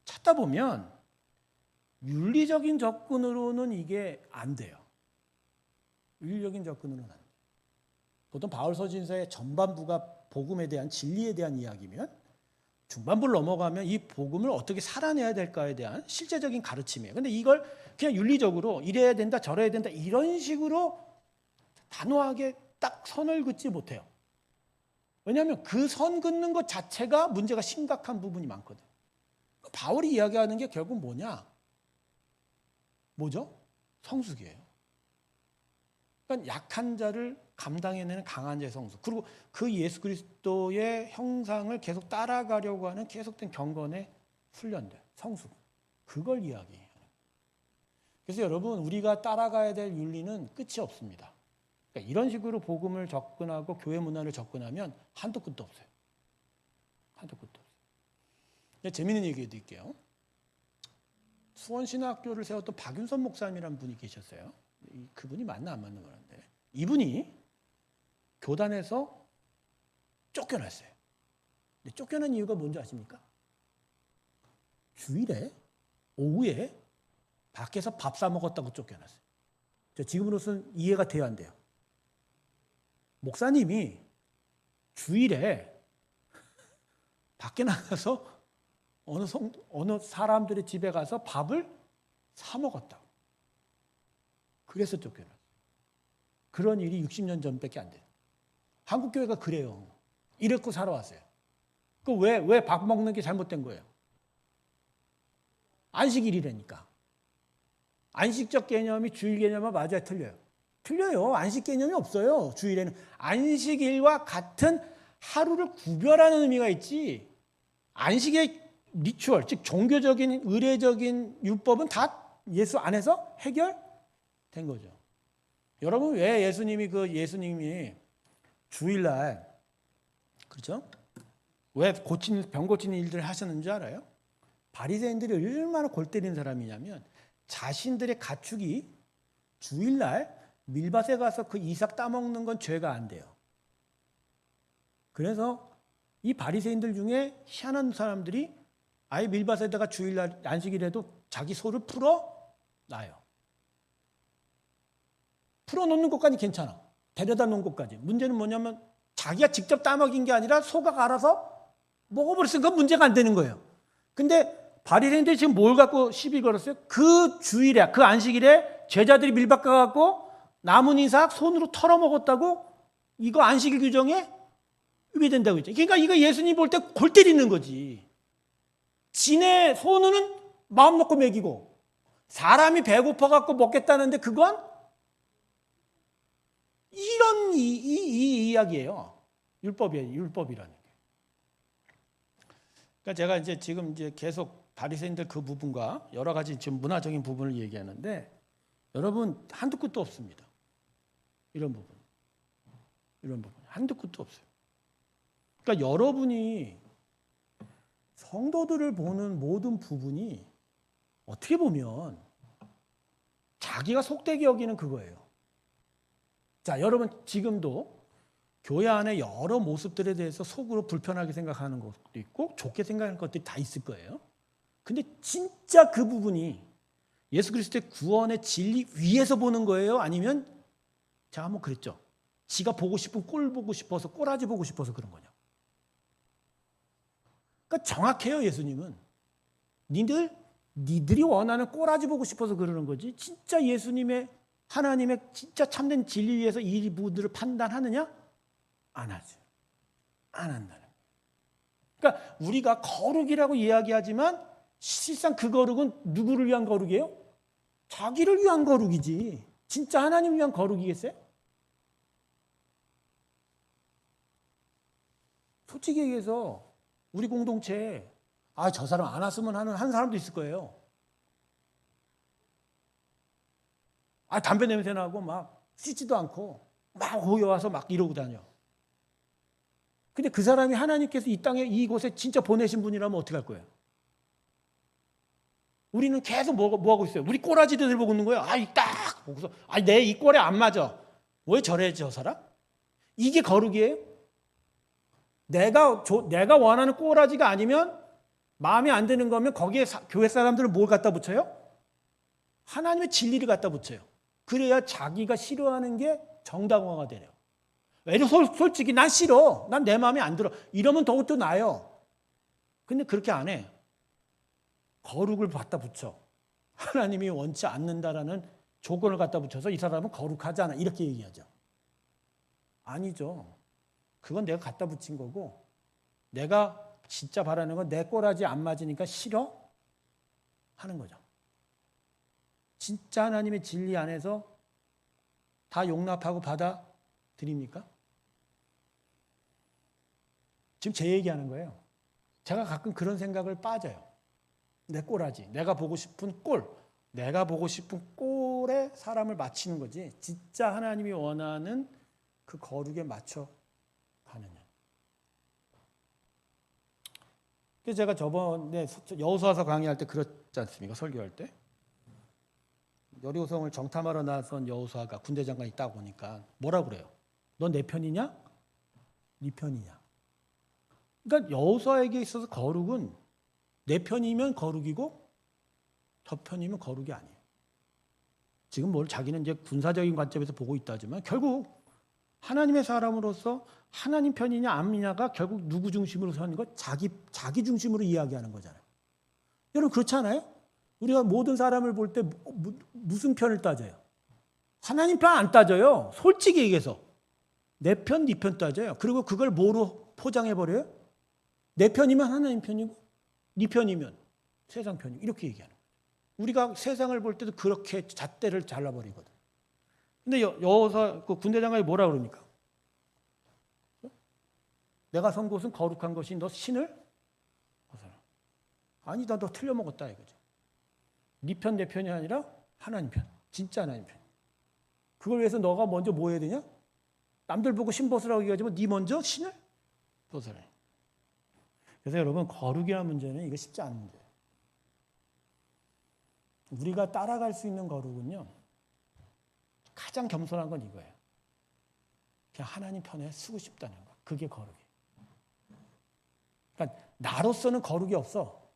찾다 보면 윤리적인 접근으로는 이게 안 돼요. 윤리적인 접근으로는 안 돼요. 보통 바울 서신서의 전반부가 복음에 대한 진리에 대한 이야기면 중반부를 넘어가면 이 복음을 어떻게 살아내야 될까에 대한 실제적인 가르침이에요. 근데 이걸 그냥 윤리적으로 이래야 된다 저래야 된다 이런 식으로 단호하게 딱 선을 긋지 못해요. 왜냐하면 그 선 긋는 것 자체가 문제가 심각한 부분이 많거든. 바울이 이야기하는 게 결국 뭐죠? 성숙이에요. 그러니까 약한 자를 감당해내는 강한 자의 성숙. 그리고 그 예수 그리스도의 형상을 계속 따라가려고 하는 계속된 경건의 훈련들, 성숙. 그걸 이야기해요. 그래서 여러분 우리가 따라가야 될 윤리는 끝이 없습니다. 그러니까 이런 식으로 복음을 접근하고 교회 문화를 접근하면 한도 끝도 없어요. 한도 끝도 없어요. 재미있는 얘기 해드릴게요. 수원신학교를 세웠던 박윤선 목사님이라는 분이 계셨어요. 그분이 맞나 안 맞는 거는데 이분이 교단에서 쫓겨났어요. 근데 쫓겨난 이유가 뭔지 아십니까? 주일에 오후에 밖에서 밥 사 먹었다고 쫓겨났어요. 지금으로서는 이해가 돼야 안 돼요. 목사님이 주일에 밖에 나가서 어느 사람들의 집에 가서 밥을 사 먹었다고. 그래서 쫓겨났어요. 그런 일이 60년 전밖에 안 돼요. 한국 교회가 그래요. 이랬고 살아왔어요. 왜 밥 먹는 게 잘못된 거예요? 안식일이라니까. 안식적 개념이 주일 개념과 맞아요, 틀려요? 틀려요. 안식 개념이 없어요. 주일에는 안식일과 같은 하루를 구별하는 의미가 있지. 안식의 리추얼, 즉 종교적인 의례적인 율법은 다 예수 안에서 해결된 거죠. 여러분 왜 예수님이 주일날 그렇죠? 왜 병 고치는 일들을 하셨는지 알아요? 바리새인들이 얼마나 골 때리는 사람이냐면 자신들의 가축이 주일날 밀밭에 가서 그 이삭 따먹는 건 죄가 안 돼요. 그래서 이 바리새인들 중에 희한한 사람들이 아예 밀밭에다가 주일날 안식일에도 자기 소를 풀어놔요. 풀어놓는 것까지 괜찮아. 데려다 놓은 것까지. 문제는 뭐냐면 자기가 직접 따먹인 게 아니라 소가 알아서 먹어버렸으니까 문제가 안 되는 거예요. 근데 바리새인들이 지금 뭘 갖고 시비 걸었어요? 그 주일에, 그 안식일에 제자들이 밀밭 가갖고 남은 이삭 손으로 털어먹었다고 이거 안식일 규정에 위배된다고 했죠. 그러니까 이거 예수님 볼 때 골 때리는 거지. 지네 손은 마음 놓고 먹이고 사람이 배고파갖고 먹겠다는데 그건 이런 이 이야기예요. 율법이라는 게. 그러니까 제가 지금 계속 바리새인들 그 부분과 여러 가지 지금 문화적인 부분을 얘기하는데 여러분 한두 끝도 없습니다. 이런 부분 한두 끝도 없어요. 그러니까 여러분이 성도들을 보는 모든 부분이 어떻게 보면 자기가 속되게 여기는 그거예요. 자, 여러분 지금도 교회 안에 여러 모습들에 대해서 속으로 불편하게 생각하는 것도 있고 좋게 생각하는 것들이 다 있을 거예요. 근데 진짜 그 부분이 예수 그리스도의 구원의 진리 위에서 보는 거예요? 아니면 제가 한번 그랬죠. 지가 보고 싶은 꼴 보고 싶어서 꼬라지 보고 싶어서 그런 거냐. 그러니까 정확해요. 예수님은. 니들이 원하는 꼬라지 보고 싶어서 그러는 거지. 진짜 예수님의 하나님의 진짜 참된 진리 위에서 이 부분들을 판단하느냐? 안 하죠. 안 한다는 거예요. 그러니까 우리가 거룩이라고 이야기하지만 실상 그 거룩은 누구를 위한 거룩이에요? 자기를 위한 거룩이지. 진짜 하나님 위한 거룩이겠어요? 솔직히 얘기해서 우리 공동체에 저 사람 안 왔으면 하는 한 사람도 있을 거예요. 담배 냄새 나고 막 씻지도 않고 막 거기 와서 막 이러고 다녀. 근데 그 사람이 하나님께서 이 땅에 이곳에 진짜 보내신 분이라면 어떻게 할 거예요? 우리는 계속 뭐 하고 있어요? 우리 꼬라지들 보고 있는 거예요. 딱 보고서 내 이 꼴에 안 맞아. 왜 저래 저 사람? 이게 거룩이에요? 내가 원하는 꼬라지가 아니면 마음에 안 드는 거면 거기에 교회 사람들은 뭘 갖다 붙여요? 하나님의 진리를 갖다 붙여요. 그래야 자기가 싫어하는 게 정당화가 되네요. 솔직히 난 싫어. 난 내 마음에 안 들어. 이러면 더욱더 나아요. 근데 그렇게 안 해. 거룩을 갖다 붙여. 하나님이 원치 않는다라는 조건을 갖다 붙여서 이 사람은 거룩하지 않아. 이렇게 얘기하죠. 아니죠. 그건 내가 갖다 붙인 거고 내가 진짜 바라는 건 내 꼬라지 안 맞으니까 싫어? 하는 거죠. 진짜 하나님의 진리 안에서 다 용납하고 받아들입니까? 지금 제 얘기하는 거예요. 제가 가끔 그런 생각을 빠져요. 내 꼬라지, 내가 보고 싶은 꼴, 내가 보고 싶은 꼴에 사람을 맞추는 거지 진짜 하나님이 원하는 그 거룩에 맞춰 가느냐. 그래서 제가 저번에 여호수아서 강의할 때 그렇지 않습니까? 설교할 때. 여리고성을 정탐하러 나선 여호수아가 군대 장관이 딱 오니까 뭐라고 그래요? 넌 내 편이냐? 네 편이냐? 그러니까 여호수아에게 있어서 거룩은 내 편이면 거룩이고 저 편이면 거룩이 아니에요. 지금 뭘 자기는 이제 군사적인 관점에서 보고 있다지만 결국 하나님의 사람으로서 하나님 편이냐 아니냐가 결국 누구 중심으로 서는 거? 자기 중심으로 이야기하는 거잖아요. 여러분 그렇지 않아요? 우리가 모든 사람을 볼 때 무슨 편을 따져요? 하나님 편 안 따져요. 솔직히 얘기해서. 내 편, 네 편 따져요. 그리고 그걸 뭐로 포장해버려요? 내 편이면 하나님 편이고 네 편이면 세상 편이고 이렇게 얘기하는 거예요. 우리가 세상을 볼 때도 그렇게 잣대를 잘라버리거든. 근데 여호수아 그 군대 장관이 뭐라 그러니까? 내가 선 곳은 거룩한 것이 너 신을 벗어라. 아니다, 너 틀려먹었다 이거죠. 네 편, 내 편이 아니라 하나님 편. 진짜 하나님 편. 그걸 위해서 너가 먼저 뭐 해야 되냐? 남들 보고 신 벗으라고 얘기하지만 네 먼저 신을 벗어라. 그래서 여러분 거룩이라는 문제는 이거 쉽지 않은 문제예요. 우리가 따라갈 수 있는 거룩은요. 가장 겸손한 건 이거예요. 그냥 하나님 편에 쓰고 싶다는 거. 그게 거룩이에요. 그러니까 나로서는 거룩이 없어.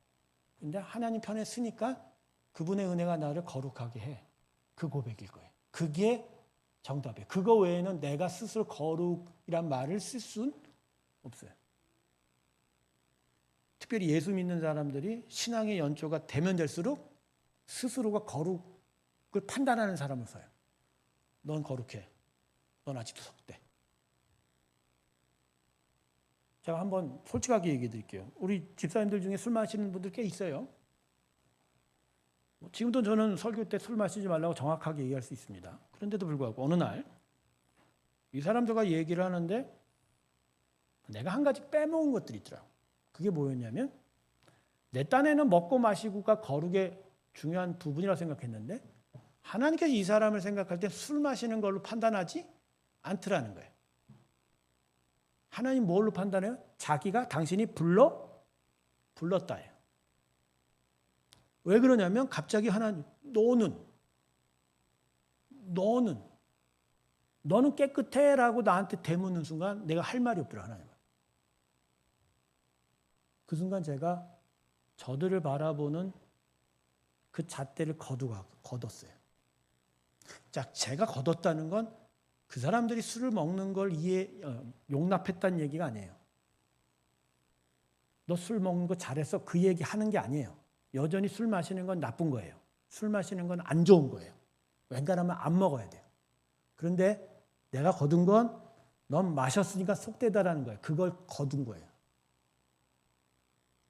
근데 하나님 편에 쓰니까 그분의 은혜가 나를 거룩하게 해. 그 고백일 거예요. 그게 정답이에요. 그거 외에는 내가 스스로 거룩이란 말을 쓸 수는 없어요. 특별히 예수 믿는 사람들이 신앙의 연조가 되면 될수록 스스로가 거룩을 판단하는 사람을 써요. 넌 거룩해. 넌 아직도 속돼. 제가 한번 솔직하게 얘기해 드릴게요. 우리 집사님들 중에 술 마시는 분들 꽤 있어요. 지금도 저는 설교 때 술 마시지 말라고 정확하게 얘기할 수 있습니다. 그런데도 불구하고 어느 날 이 사람들과 얘기를 하는데 내가 한 가지 빼먹은 것들이 있더라고요. 그게 뭐였냐면 내 딴에는 먹고 마시고가 거룩의 중요한 부분이라고 생각했는데 하나님께서 이 사람을 생각할 때 술 마시는 걸로 판단하지 않더라는 거예요. 하나님 뭘로 판단해요? 자기가 당신이 불렀다예요. 왜 그러냐면 갑자기 하나님 너는 깨끗해라고 나한테 되묻는 순간 내가 할 말이 없더라 하나님. 그 순간 제가 저들을 바라보는 그 잣대를 거뒀어요. 자, 제가 거뒀다는 건 그 사람들이 술을 먹는 걸 용납했다는 얘기가 아니에요. 너 술 먹는 거 잘했어. 그 얘기 하는 게 아니에요. 여전히 술 마시는 건 나쁜 거예요. 술 마시는 건 안 좋은 거예요. 웬간하면 안 먹어야 돼요. 그런데 내가 거둔 건 넌 마셨으니까 속되다라는 거예요. 그걸 거둔 거예요.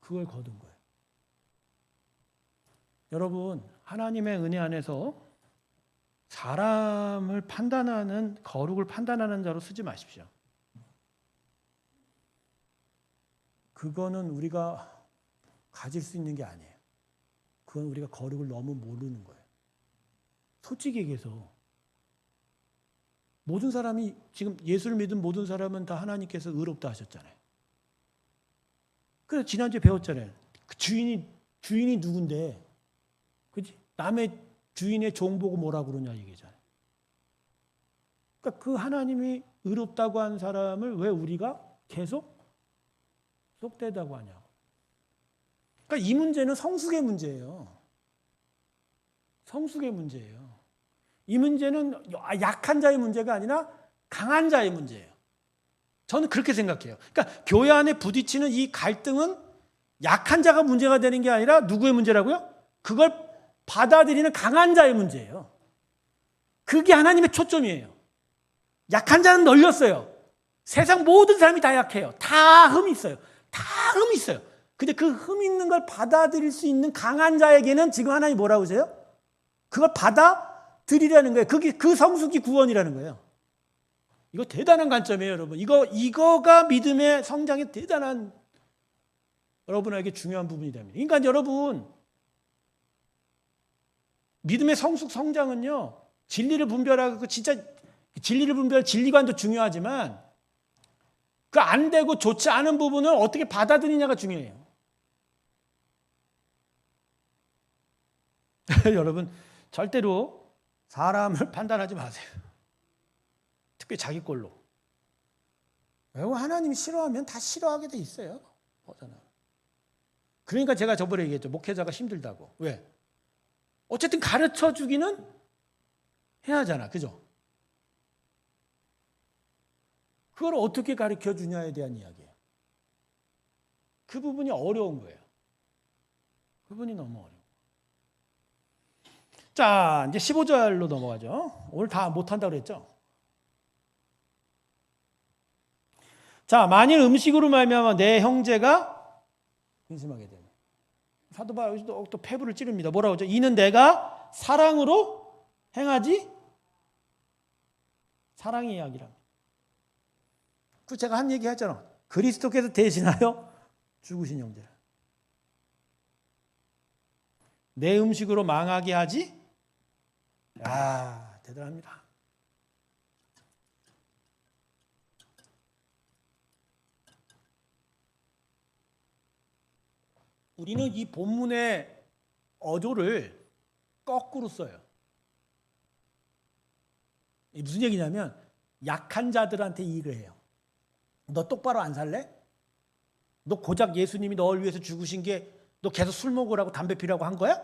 그걸 거둔 거예요. 여러분, 하나님의 은혜 안에서 사람을 판단하는, 거룩을 판단하는 자로 쓰지 마십시오. 그거는 우리가 가질 수 있는 게 아니에요. 그건 우리가 거룩을 너무 모르는 거예요. 솔직히 얘기해서 모든 사람이, 지금 예수를 믿은 모든 사람은 다 하나님께서 의롭다 하셨잖아요. 그래서 지난주에 배웠잖아요. 그 주인이 누군데, 그지? 남의 주인의 종 보고 뭐라 그러냐 얘기잖아요. 그러니까 그 하나님이 의롭다고 한 사람을 왜 우리가 계속 속되다고 하냐고. 그러니까 이 문제는 성숙의 문제예요. 성숙의 문제예요. 이 문제는 약한 자의 문제가 아니라 강한 자의 문제예요. 저는 그렇게 생각해요. 그러니까 교회 안에 부딪히는 이 갈등은 약한 자가 문제가 되는 게 아니라 누구의 문제라고요? 그걸 받아들이는 강한 자의 문제예요. 그게 하나님의 초점이에요. 약한 자는 널렸어요. 세상 모든 사람이 다 약해요. 다 흠이 있어요. 다 흠이 있어요. 근데 그 흠 있는 걸 받아들일 수 있는 강한 자에게는 지금 하나님이 뭐라고 하세요? 그걸 받아들이라는 거예요. 그게 그 성숙이 구원이라는 거예요. 이거 대단한 관점이에요, 여러분. 이거가 믿음의 성장의 대단한, 여러분에게 중요한 부분이 됩니다. 그러니까 여러분, 믿음의 성숙 성장은요, 진리를 분별하고, 진짜 진리를 분별, 진리관도 중요하지만 그 안 되고 좋지 않은 부분을 어떻게 받아들이냐가 중요해요. 여러분, 절대로 사람을 판단하지 마세요. 특별히 자기 꼴로. 왜냐하면 하나님이 싫어하면 다 싫어하게 돼 있어요. 그러니까 제가 저번에 얘기했죠. 목회자가 힘들다고. 왜? 어쨌든 가르쳐 주기는 해야 하잖아. 그죠? 그걸 어떻게 가르쳐 주냐에 대한 이야기예요. 그 부분이 어려운 거예요. 그 부분이 너무 어려워요. 자, 이제 15절로 넘어가죠. 오늘 다 못한다고 그랬죠? 자, 만일 음식으로 말미암아 내 형제가 근심하게 되면, 사도 바울도 또 폐부를 찌릅니다. 뭐라고 하죠? 이는 내가 사랑으로 행하지, 사랑의 이야기랍니다. 그 제가 한 얘기 했잖아. 그리스도께서 대신하여 죽으신 형제라. 내 음식으로 망하게 하지. 야, 대단합니다. 우리는 이 본문의 어조를 거꾸로 써요. 무슨 얘기냐면 약한 자들한테 이 일을 해요. 너 똑바로 안 살래? 너 고작 예수님이 너를 위해서 죽으신 게 너 계속 술 먹으라고 담배 피라고 한 거야?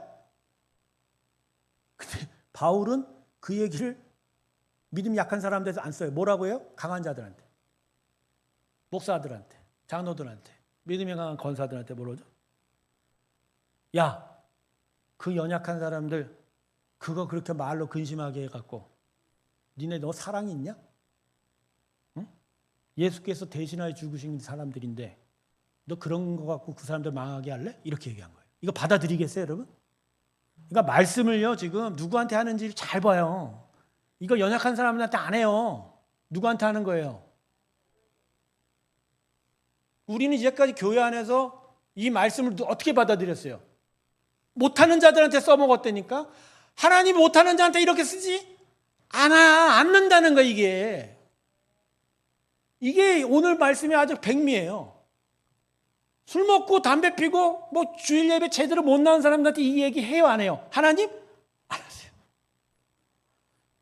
근데 바울은 그 얘기를 믿음 약한 사람들한테 안 써요. 뭐라고 해요? 강한 자들한테, 목사들한테, 장로들한테, 믿음이 강한 권사들한테 뭐라고 하죠? 야, 그 연약한 사람들 그거 그렇게 말로 근심하게 해갖고 니네 너 사랑이 있냐? 응? 예수께서 대신하여 죽으신 사람들인데 너 그런 거 갖고 그 사람들 망하게 할래? 이렇게 얘기한 거예요. 이거 받아들이겠어요, 여러분? 그러니까 말씀을요, 지금 누구한테 하는지를 잘 봐요. 이거 연약한 사람들한테 안 해요. 누구한테 하는 거예요? 우리는 이제까지 교회 안에서 이 말씀을 어떻게 받아들였어요? 못하는 자들한테 써먹었다니까? 하나님이 못하는 자한테 이렇게 쓰지 않는다는 거야, 이게. 이게 오늘 말씀이 아주 백미예요. 술 먹고 담배 피고 뭐 주일 예배 제대로 못 나온 사람들한테 이 얘기 해요, 안 해요? 하나님? 안 하세요.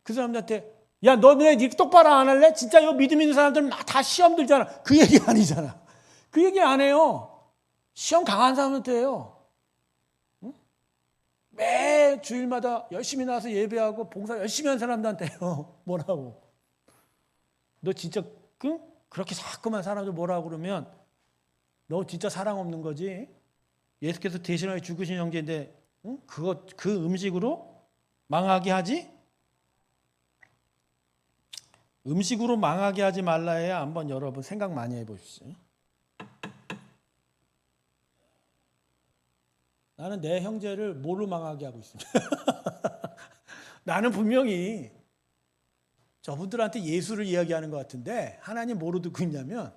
그 사람들한테 야, 너네 똑바로 안 할래? 진짜 요 믿음 있는 사람들은 다 시험 들잖아. 그 얘기 아니잖아. 그 얘기 안 해요. 시험 강한 사람한테 해요. 응? 매 주일마다 열심히 나와서 예배하고 봉사 열심히 한 사람들한테 해요. 뭐라고? 너 진짜 그렇게 자꾸만 사람들 뭐라고 그러면 너 진짜 사랑 없는 거지? 예수께서 대신하여 죽으신 형제인데 응? 그 음식으로 망하게 하지? 음식으로 망하게 하지 말라 해야 한번 여러분 생각 많이 해보십시오. 나는 내 형제를 뭘로 망하게 하고 있습니다. 나는 분명히 저분들한테 예수를 이야기하는 것 같은데 하나님 뭐로 듣고 있냐면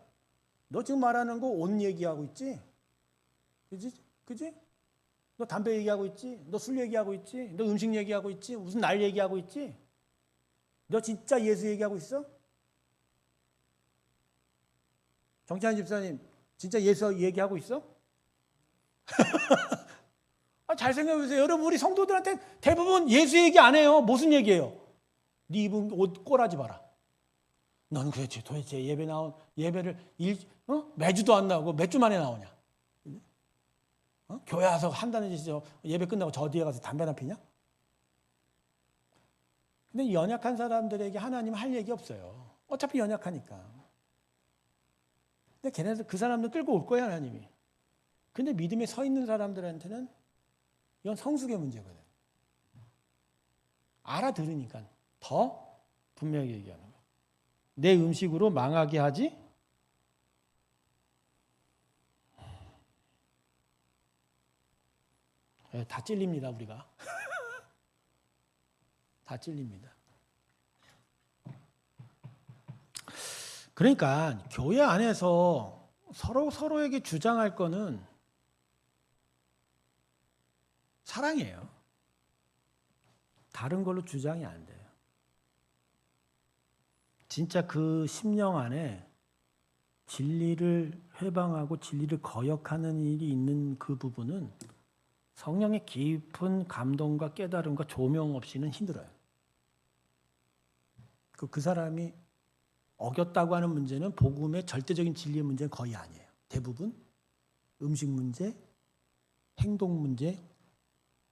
너 지금 말하는 거 옷 얘기하고 있지? 그지? 너 담배 얘기하고 있지? 너 술 얘기하고 있지? 너 음식 얘기하고 있지? 무슨 날 얘기하고 있지? 너 진짜 예수 얘기하고 있어? 정찬 집사님 진짜 예수 얘기하고 있어? 잘 생각해보세요. 여러분 우리 성도들한테 대부분 예수 얘기 안 해요. 무슨 얘기예요? 네 입은 옷 꼴하지 마라. 넌 그렇지. 도대체 예배를 매주도 안 나오고 몇 주 만에 나오냐? 교회 와서 한다는 짓이죠. 예배 끝나고 저 뒤에 가서 담배나 피냐? 근데 연약한 사람들에게 하나님 할 얘기 없어요. 어차피 연약하니까. 근데 걔네들 그 사람들 끌고 올 거야 하나님이. 근데 믿음에 서 있는 사람들한테는 이건 성숙의 문제거든. 알아들으니까 더 분명히 얘기하는 거야. 내 음식으로 망하게 하지? 다 찔립니다 우리가. 다 찔립니다. 그러니까 교회 안에서 서로에게 주장할 거는 사랑이에요. 다른 걸로 주장이 안 돼요. 진짜 그 심령 안에 진리를 회방하고 진리를 거역하는 일이 있는 그 부분은 성령의 깊은 감동과 깨달음과 조명 없이는 힘들어요. 그 사람이 어겼다고 하는 문제는 복음의 절대적인 진리의 문제는 거의 아니에요. 대부분 음식 문제, 행동 문제,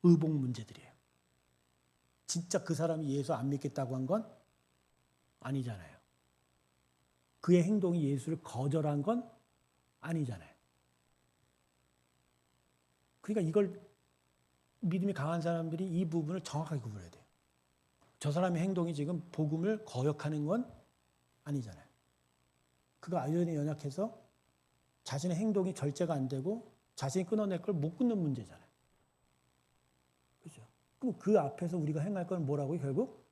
의복 문제들이에요. 진짜 그 사람이 예수 안 믿겠다고 한 건 아니잖아요. 그의 행동이 예수를 거절한 건 아니잖아요. 그러니까 이걸 믿음이 강한 사람들이 이 부분을 정확하게 구분해야 돼요. 저 사람의 행동이 지금 복음을 거역하는 건 아니잖아요. 그거 아유전에 연약해서 자신의 행동이 절제가 안 되고 자신이 끊어낼 걸 못 끊는 문제잖아요. 그렇죠? 그럼 그 앞에서 우리가 행할 건 뭐라고요? 결국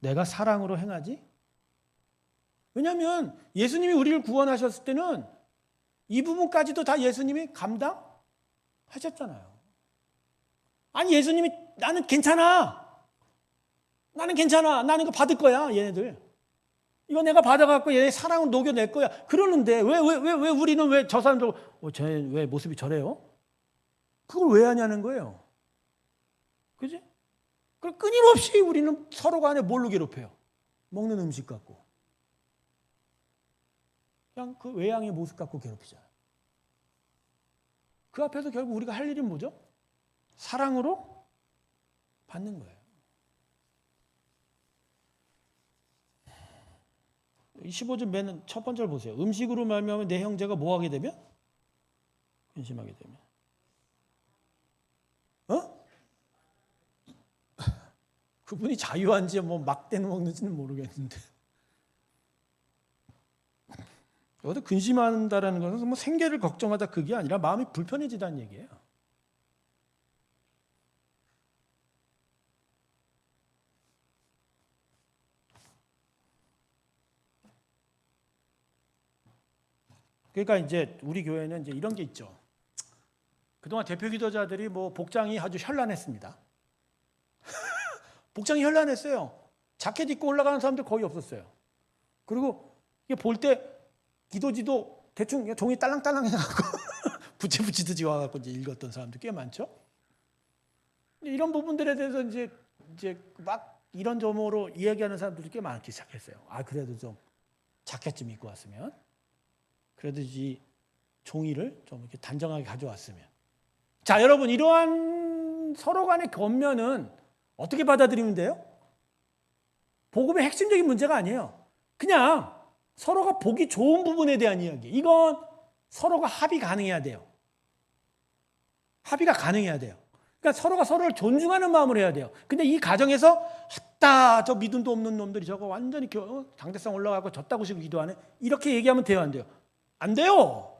내가 사랑으로 행하지? 왜냐하면 예수님이 우리를 구원하셨을 때는 이 부분까지도 다 예수님이 감당하셨잖아요. 아니 예수님이 나는 괜찮아. 나는 이거 받을 거야. 얘네들. 이거 내가 받아갖고 얘네 사랑을 녹여낼 거야. 그러는데 왜 우리는 왜 저 사람들 쟤 왜 모습이 저래요? 그걸 왜 하냐는 거예요. 그지? 그럼 끊임없이 우리는 서로 간에 뭘로 괴롭혀요? 먹는 음식 갖고. 그냥 그 외양의 모습 갖고 괴롭히잖아요. 그 앞에서 결국 우리가 할 일이 뭐죠? 사랑으로 받는 거예요. 15절 맨 첫 번째를 보세요. 음식으로 말미암아 내 형제가 뭐 하게 되면? 근심하게 되면. 그분이 자유한지 뭐 막대는 먹는지는 모르겠는데. 여기서 근심한다라는 것은 뭐 생계를 걱정하다 그게 아니라 마음이 불편해지다는 얘기예요. 그러니까 이제 우리 교회는 이제 이런 게 있죠. 그동안 대표 기도자들이 뭐 복장이 아주 현란했습니다. 복장이 현란했어요. 자켓 입고 올라가는 사람들 거의 없었어요. 그리고 이게 볼 때 기도지도 대충 종이 딸랑딸랑 해갖고 부채 붙이듯이 와갖고 이제 읽었던 사람들 꽤 많죠. 이런 부분들에 대해서 이제 막 이런 점으로 이야기하는 사람들이 꽤 많기 시작했어요. 그래도 좀 자켓 좀 입고 왔으면, 그래도 이 종이를 좀 이렇게 단정하게 가져왔으면. 자, 여러분 이러한 서로 간의 권면은 어떻게 받아들이면 돼요? 복음의 핵심적인 문제가 아니에요. 그냥 서로가 보기 좋은 부분에 대한 이야기. 이건 서로가 합의 가능해야 돼요. 합의가 가능해야 돼요. 그러니까 서로가 서로를 존중하는 마음으로 해야 돼요. 근데 이 가정에서 다 저 믿음도 없는 놈들이 저거 완전히 당대성 올라가고 졌다고 싶고 기도하네. 이렇게 얘기하면 돼요, 안 돼요? 안 돼요.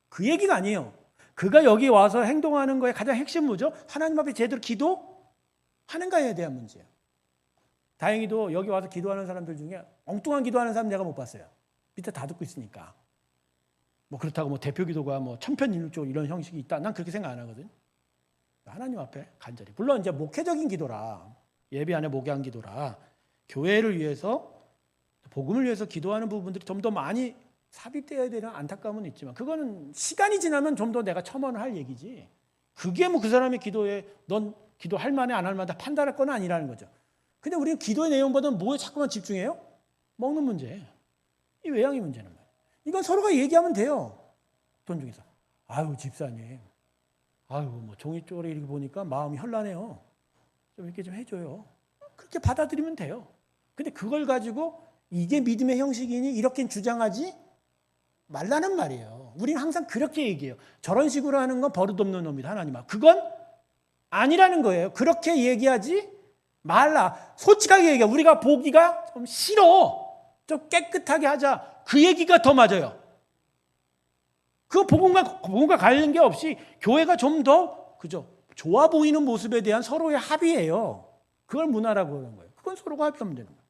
그 얘기가 아니에요. 그가 여기 와서 행동하는 거에 가장 핵심 뭐죠? 하나님 앞에 제대로 기도하는가에 대한 문제예요. 다행히도 여기 와서 기도하는 사람들 중에 엉뚱한 기도하는 사람 내가 못 봤어요. 밑에 다 듣고 있으니까. 뭐 그렇다고 뭐 대표 기도가 뭐 천편일률적으로 이런 형식이 있다. 난 그렇게 생각 안 하거든. 하나님 앞에 간절히. 물론 이제 목회적인 기도라, 예배 안에 목회한 기도라, 교회를 위해서 복음을 위해서 기도하는 부분들이 좀 더 많이 삽입되어야 되는 안타까움은 있지만 그거는 시간이 지나면 좀 더 내가 첨언을 할 얘기지. 그게 뭐 그 사람의 기도에 넌 기도할 만해 안 할 만해 판단할 건 아니라는 거죠. 근데 우리는 기도의 내용보다는 뭐에 자꾸만 집중해요? 먹는 문제. 이 외양의 문제는 말이에요. 이건 서로가 얘기하면 돼요. 돈 중에서. 아유 집사님. 아유 뭐 종이 쪼리 이렇게 보니까 마음이 현란해요. 좀 이렇게 좀 해줘요. 그렇게 받아들이면 돼요. 근데 그걸 가지고 이게 믿음의 형식이니 이렇게 주장하지 말라는 말이에요. 우리는 항상 그렇게 얘기해요. 저런 식으로 하는 건 버릇없는 놈이다 하나님 앞. 그건 아니라는 거예요. 그렇게 얘기하지 말라. 솔직하게 얘기해. 우리가 보기가 좀 싫어. 좀 깨끗하게 하자. 그 얘기가 더 맞아요. 그 복음과 관련된 게 없이 교회가 좀 더 그죠? 좋아 보이는 모습에 대한 서로의 합의예요. 그걸 문화라고 하는 거예요. 그건 서로가 합의하면 되는 거예요.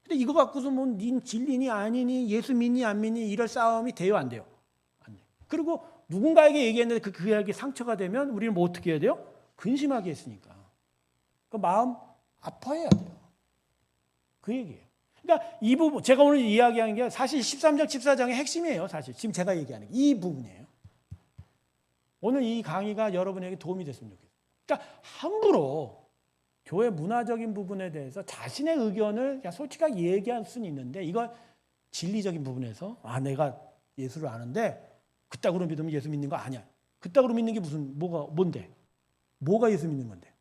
근데 이거 갖고서 뭐 닌 진리니 아니니 예수 믿니 안 믿니 이럴 싸움이 돼요 안 돼요? 안 돼요. 그리고 누군가에게 얘기했는데 그에게 상처가 되면 우리는 뭐 어떻게 해야 돼요? 근심하게 했으니까. 그 마음 아파해야 돼요. 그 얘기예요. 그러니까 이 부분 제가 오늘 이야기하는 게 사실 13장 14장의 핵심이에요. 사실 지금 제가 얘기하는 이 부분이에요. 오늘 이 강의가 여러분에게 도움이 됐으면 좋겠어요. 그러니까 함부로 교회 문화적인 부분에 대해서 자신의 의견을 그냥 솔직하게 얘기할 수는 있는데 이건 진리적인 부분에서 내가 예수를 아는데 그따구로 믿으면 예수 믿는 거 아니야. 그따구로 믿는 게 뭔데? 뭐가 예수 믿는 건데?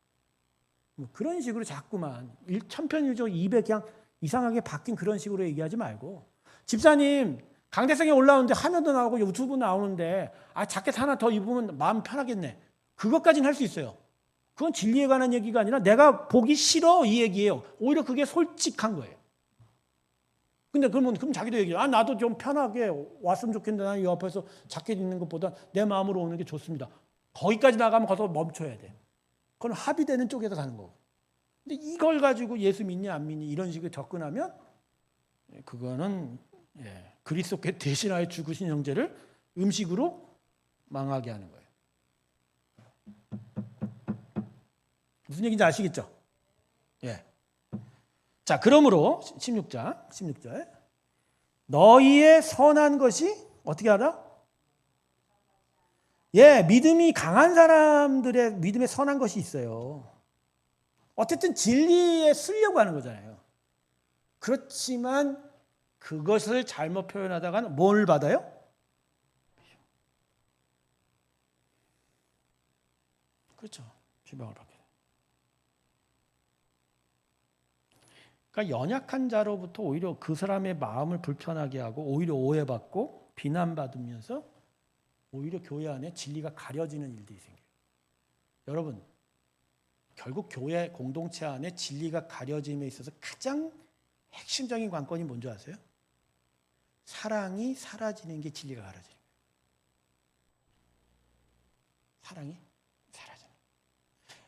뭐 그런 식으로 자꾸만 천편일률 200 그냥 이상하게 바뀐 그런 식으로 얘기하지 말고 집사님 강대상에 올라오는데 화면도 나오고 유튜브 나오는데 자켓 하나 더 입으면 마음 편하겠네. 그것까지는 할 수 있어요. 그건 진리에 관한 얘기가 아니라 내가 보기 싫어 이 얘기예요. 오히려 그게 솔직한 거예요. 근데 그럼 자기도 얘기해요. 나도 좀 편하게 왔으면 좋겠는데 나는 이 앞에서 자켓 입는 것보다 내 마음으로 오는 게 좋습니다. 거기까지 나가면 거기서 멈춰야 돼. 그건 합의되는 쪽에서 가는 거고. 근데 이걸 가지고 예수 믿니 안 믿니 이런 식으로 접근하면 그거는 그리스도께 대신하여 죽으신 형제를 음식으로 망하게 하는 거예요. 무슨 얘기인지 아시겠죠? 예. 자, 그러므로 16절. 너희의 선한 것이 어떻게 알아? 믿음이 강한 사람들의 믿음에 선한 것이 있어요. 어쨌든 진리에 쓰려고 하는 거잖아요. 그렇지만 그것을 잘못 표현하다가는 뭘 받아요? 그렇죠. 비방을 받게 돼요. 그러니까 연약한 자로부터 오히려 그 사람의 마음을 불편하게 하고 오히려 오해받고 비난받으면서 오히려 교회 안에 진리가 가려지는 일들이 생겨요. 여러분, 결국 교회 공동체 안에 진리가 가려짐에 있어서 가장 핵심적인 관건이 뭔지 아세요? 사랑이 사라지는 게 진리가 가려지는 거예요. 사랑이 사라지는 거예요.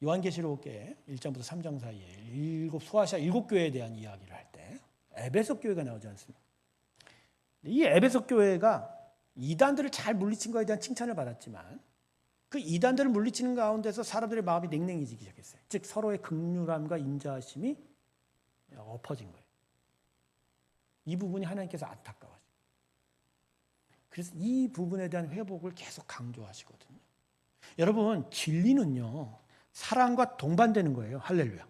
요한계시록에 1장부터 3장 사이에 소아시아 7교회에 대한 이야기를 할 때 에베소 교회가 나오지 않습니까? 이 에베소 교회가 이단들을 잘 물리친 것에 대한 칭찬을 받았지만 그 이단들을 물리치는 가운데서 사람들의 마음이 냉랭해지기 시작했어요. 즉 서로의 긍휼함과 인자하심이 엎어진 거예요. 이 부분이 하나님께서 안타까워하시고 그래서 이 부분에 대한 회복을 계속 강조하시거든요. 여러분 진리는요 사랑과 동반되는 거예요. 할렐루야.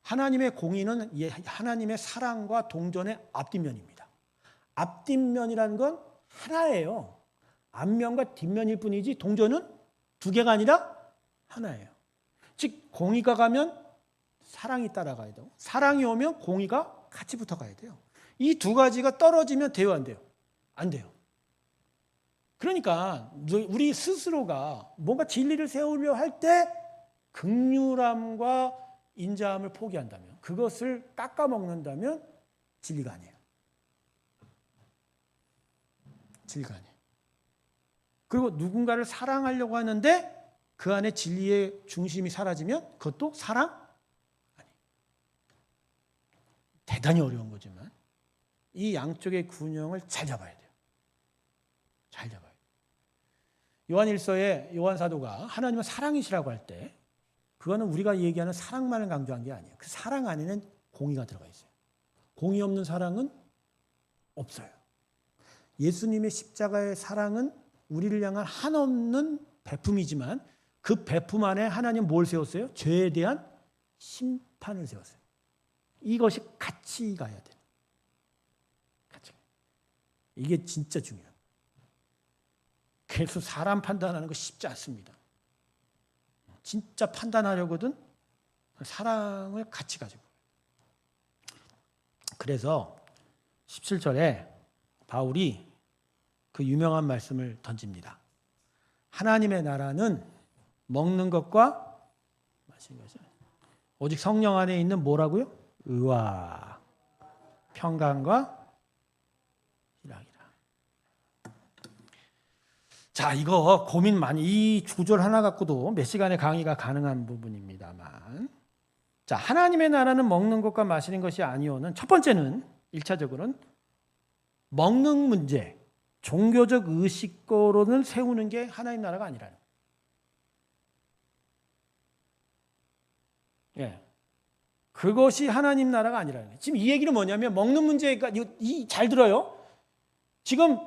하나님의 공의는 하나님의 사랑과 동전의 앞뒷면입니다. 앞뒷면이라는 건 하나예요. 앞면과 뒷면일 뿐이지 동전은 두 개가 아니라 하나예요. 즉 공의가 가면 사랑이 따라가야 되고 사랑이 오면 공의가 같이 붙어가야 돼요. 이 두 가지가 떨어지면 돼요 안 돼요? 안 돼요. 그러니까 우리 스스로가 뭔가 진리를 세우려 할 때 긍휼함과 인자함을 포기한다면, 그것을 깎아먹는다면 진리가 아니에요. 진리가 아니에요. 그리고 누군가를 사랑하려고 하는데 그 안에 진리의 중심이 사라지면 그것도 사랑? 아니에요. 대단히 어려운 거지만 이 양쪽의 균형을 잘 잡아야 돼요. 잘 잡아야 돼요. 요한일서에 요한 사도가 하나님은 사랑이시라고 할 때 그거는 우리가 얘기하는 사랑만을 강조한 게 아니에요. 그 사랑 안에는 공의가 들어가 있어요. 공의 없는 사랑은 없어요. 예수님의 십자가의 사랑은 우리를 향한 한없는 베품이지만 그 베품 안에 하나님 뭘 세웠어요? 죄에 대한 심판을 세웠어요. 이것이 같이 가야 돼요. 같이. 이게 진짜 중요해요. 그래서 사람 판단하는 거 쉽지 않습니다. 진짜 판단하려거든 사랑을 같이 가지고. 그래서 17절에 바울이 그 유명한 말씀을 던집니다. 하나님의 나라는 먹는 것과 마시는 것이 오직 성령 안에 있는 뭐라고요? 의와 평강과 희락이라. 자, 이거 고민 많이, 이 구절 하나 갖고도 몇 시간의 강의가 가능한 부분입니다만, 자, 하나님의 나라는 먹는 것과 마시는 것이 아니오는 첫 번째는 1차적으로는 먹는 문제, 종교적 의식으로는 세우는 게 하나님 나라가 아니라는 거예요. 예. 그것이 하나님 나라가 아니라는 거예요. 지금 이 얘기는 뭐냐면 먹는 문제가 잘 들어요. 지금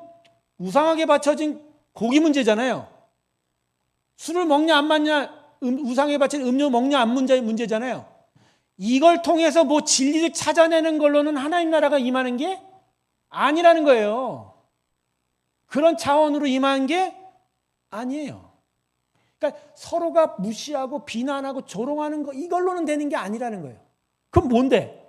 우상하게 바쳐진 고기 문제잖아요. 술을 먹냐 안 먹냐, 우상에 바친 음료 먹냐 안 먹냐 문제잖아요. 이걸 통해서 뭐 진리를 찾아내는 걸로는 하나님 나라가 임하는 게 아니라는 거예요. 그런 차원으로 임하는 게 아니에요. 그러니까 서로가 무시하고 비난하고 조롱하는 거 이걸로는 되는 게 아니라는 거예요. 그럼 뭔데?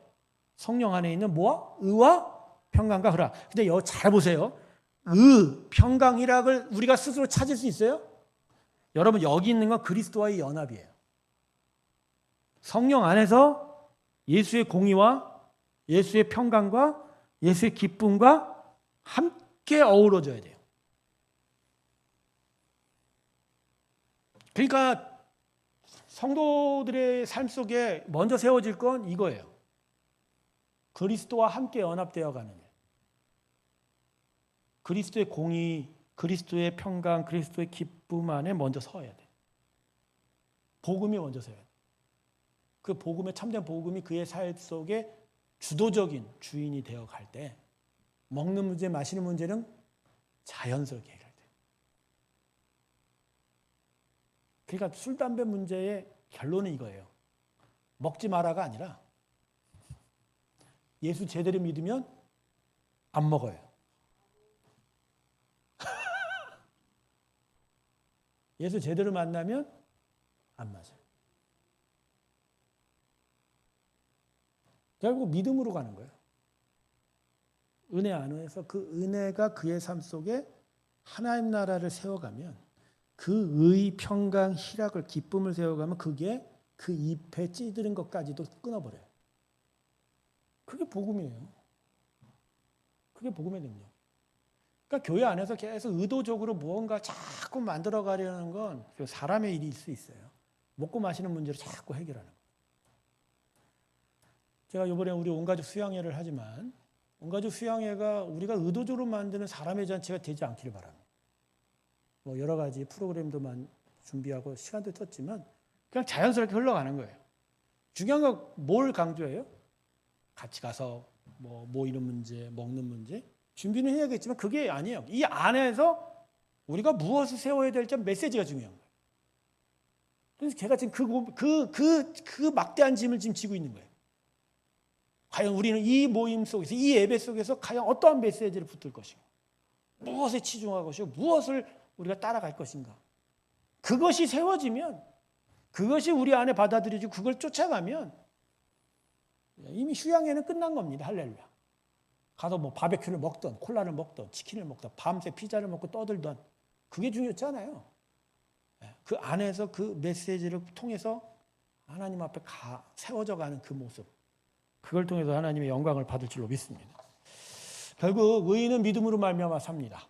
성령 안에 있는 뭐와? 의와 평강과 희락. 근데 여기 잘 보세요. 의, 평강, 희락을 우리가 스스로 찾을 수 있어요? 여러분, 여기 있는 건 그리스도와의 연합이에요. 성령 안에서 예수의 공의와 예수의 평강과 예수의 기쁨과 함께 어우러져야 돼요. 그러니까 성도들의 삶 속에 먼저 세워질 건 이거예요. 그리스도와 함께 연합되어 가는 일. 그리스도의 공의, 그리스도의 평강, 그리스도의 기쁨 안에 먼저 서야 돼. 복음이 먼저 서야 돼. 그 복음의 참된 복음이 그의 삶 속에 주도적인 주인이 되어 갈 때 먹는 문제, 마시는 문제는 자연스럽게 해결돼. 그러니까 술, 담배 문제의 결론은 이거예요. 먹지 마라가 아니라 예수 제대로 믿으면 안 먹어요. 예수 제대로 만나면 안 맞아요. 결국 믿음으로 가는 거예요. 은혜 안에서 그 은혜가 그의 삶 속에 하나님 나라를 세워가면 그 의, 평강, 희락을, 기쁨을 세워가면 그게 그 잎에 찌드는 것까지도 끊어버려요. 그게 복음이에요. 그게 복음의 능력. 그러니까 교회 안에서 계속 의도적으로 무언가 자꾸 만들어가려는 건 사람의 일일 수 있어요. 먹고 마시는 문제를 자꾸 해결하는 거예요. 제가 이번에 우리 온가족 수양회를 하지만 온가족 수양회가 우리가 의도적으로 만드는 사람의 잔치가 되지 않기를 바랍니다. 뭐 여러 가지 프로그램도 준비하고 시간도 썼지만 그냥 자연스럽게 흘러가는 거예요. 중요한 건 뭘 강조해요? 같이 가서 뭐 모이는 문제, 먹는 문제 준비는 해야겠지만 그게 아니에요. 이 안에서 우리가 무엇을 세워야 될지 메시지가 중요한 거예요. 그래서 제가 지금 그 막대한 짐을 지금 지고 있는 거예요. 과연 우리는 이 모임 속에서, 이 예배 속에서 과연 어떠한 메시지를 붙들 것인가? 무엇에 치중할 것이고 무엇을 우리가 따라갈 것인가? 그것이 세워지면, 그것이 우리 안에 받아들여지고 그걸 쫓아가면 이미 휴양회는 끝난 겁니다. 할렐루야. 가서 뭐 바베큐를 먹던 콜라를 먹던 치킨을 먹던 밤새 피자를 먹고 떠들던 그게 중요했지 않아요. 그 안에서 그 메시지를 통해서 하나님 앞에 세워져 가는 그 모습, 그걸 통해서 하나님의 영광을 받을 줄로 믿습니다. 결국 의인은 믿음으로 말미암아 삽니다.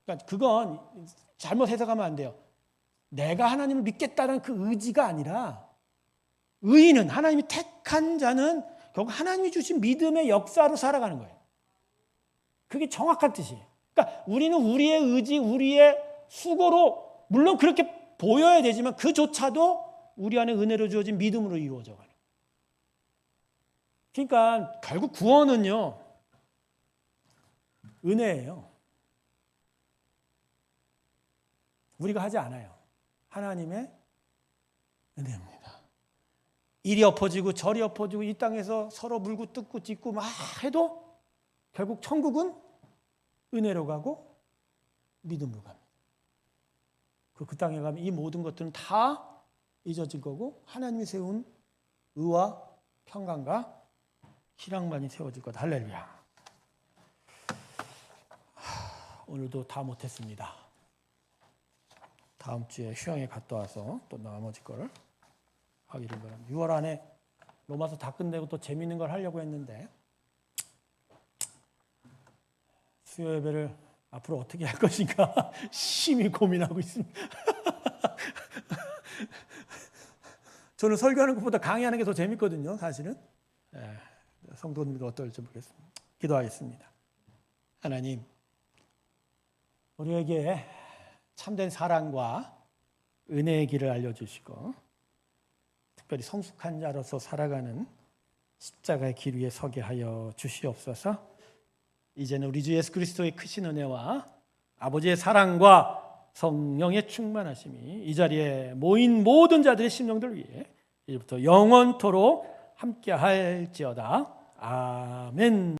그러니까 그건 잘못 해석하면 안 돼요. 내가 하나님을 믿겠다는 그 의지가 아니라 의인은, 하나님이 택한 자는 결국 하나님이 주신 믿음의 역사로 살아가는 거예요. 그게 정확한 뜻이에요. 그러니까 우리는 우리의 의지, 우리의 수고로 물론 그렇게 보여야 되지만 그조차도 우리 안에 은혜로 주어진 믿음으로 이루어져 가는. 그러니까 결국 구원은요, 은혜예요. 우리가 하지 않아요. 하나님의 은혜입니다. 이리 엎어지고 저리 엎어지고 이 땅에서 서로 물고 뜯고 찢고 막 해도 결국 천국은 은혜로 가고 믿음으로 갑니다. 그 땅에 가면 이 모든 것들은 다 잊어질 거고 하나님이 세운 의와 평강과 희락만이 세워질 것. 할렐루야. 오늘도 다 못했습니다. 다음 주에 휴양에 갔다 와서 또 나머지 거를 하기를 바랍니다. 6월 안에 로마서 다 끝내고 또 재밌는 걸 하려고 했는데 수요 예배를 앞으로 어떻게 할 것인가 심히 고민하고 있습니다. 저는 설교하는 것보다 강의하는 게 더 재밌거든요, 사실은. 성도님도 어떨지 모르겠습니다. 기도하겠습니다. 하나님, 우리에게 참된 사랑과 은혜의 길을 알려주시고 특별히 성숙한 자로서 살아가는 십자가의 길 위에 서게 하여 주시옵소서. 이제는 우리 주 예수 그리스도의 크신 은혜와 아버지의 사랑과 성령의 충만하심이 이 자리에 모인 모든 자들의 심령들 위해 이제부터 영원토록 함께 할지어다. 아멘.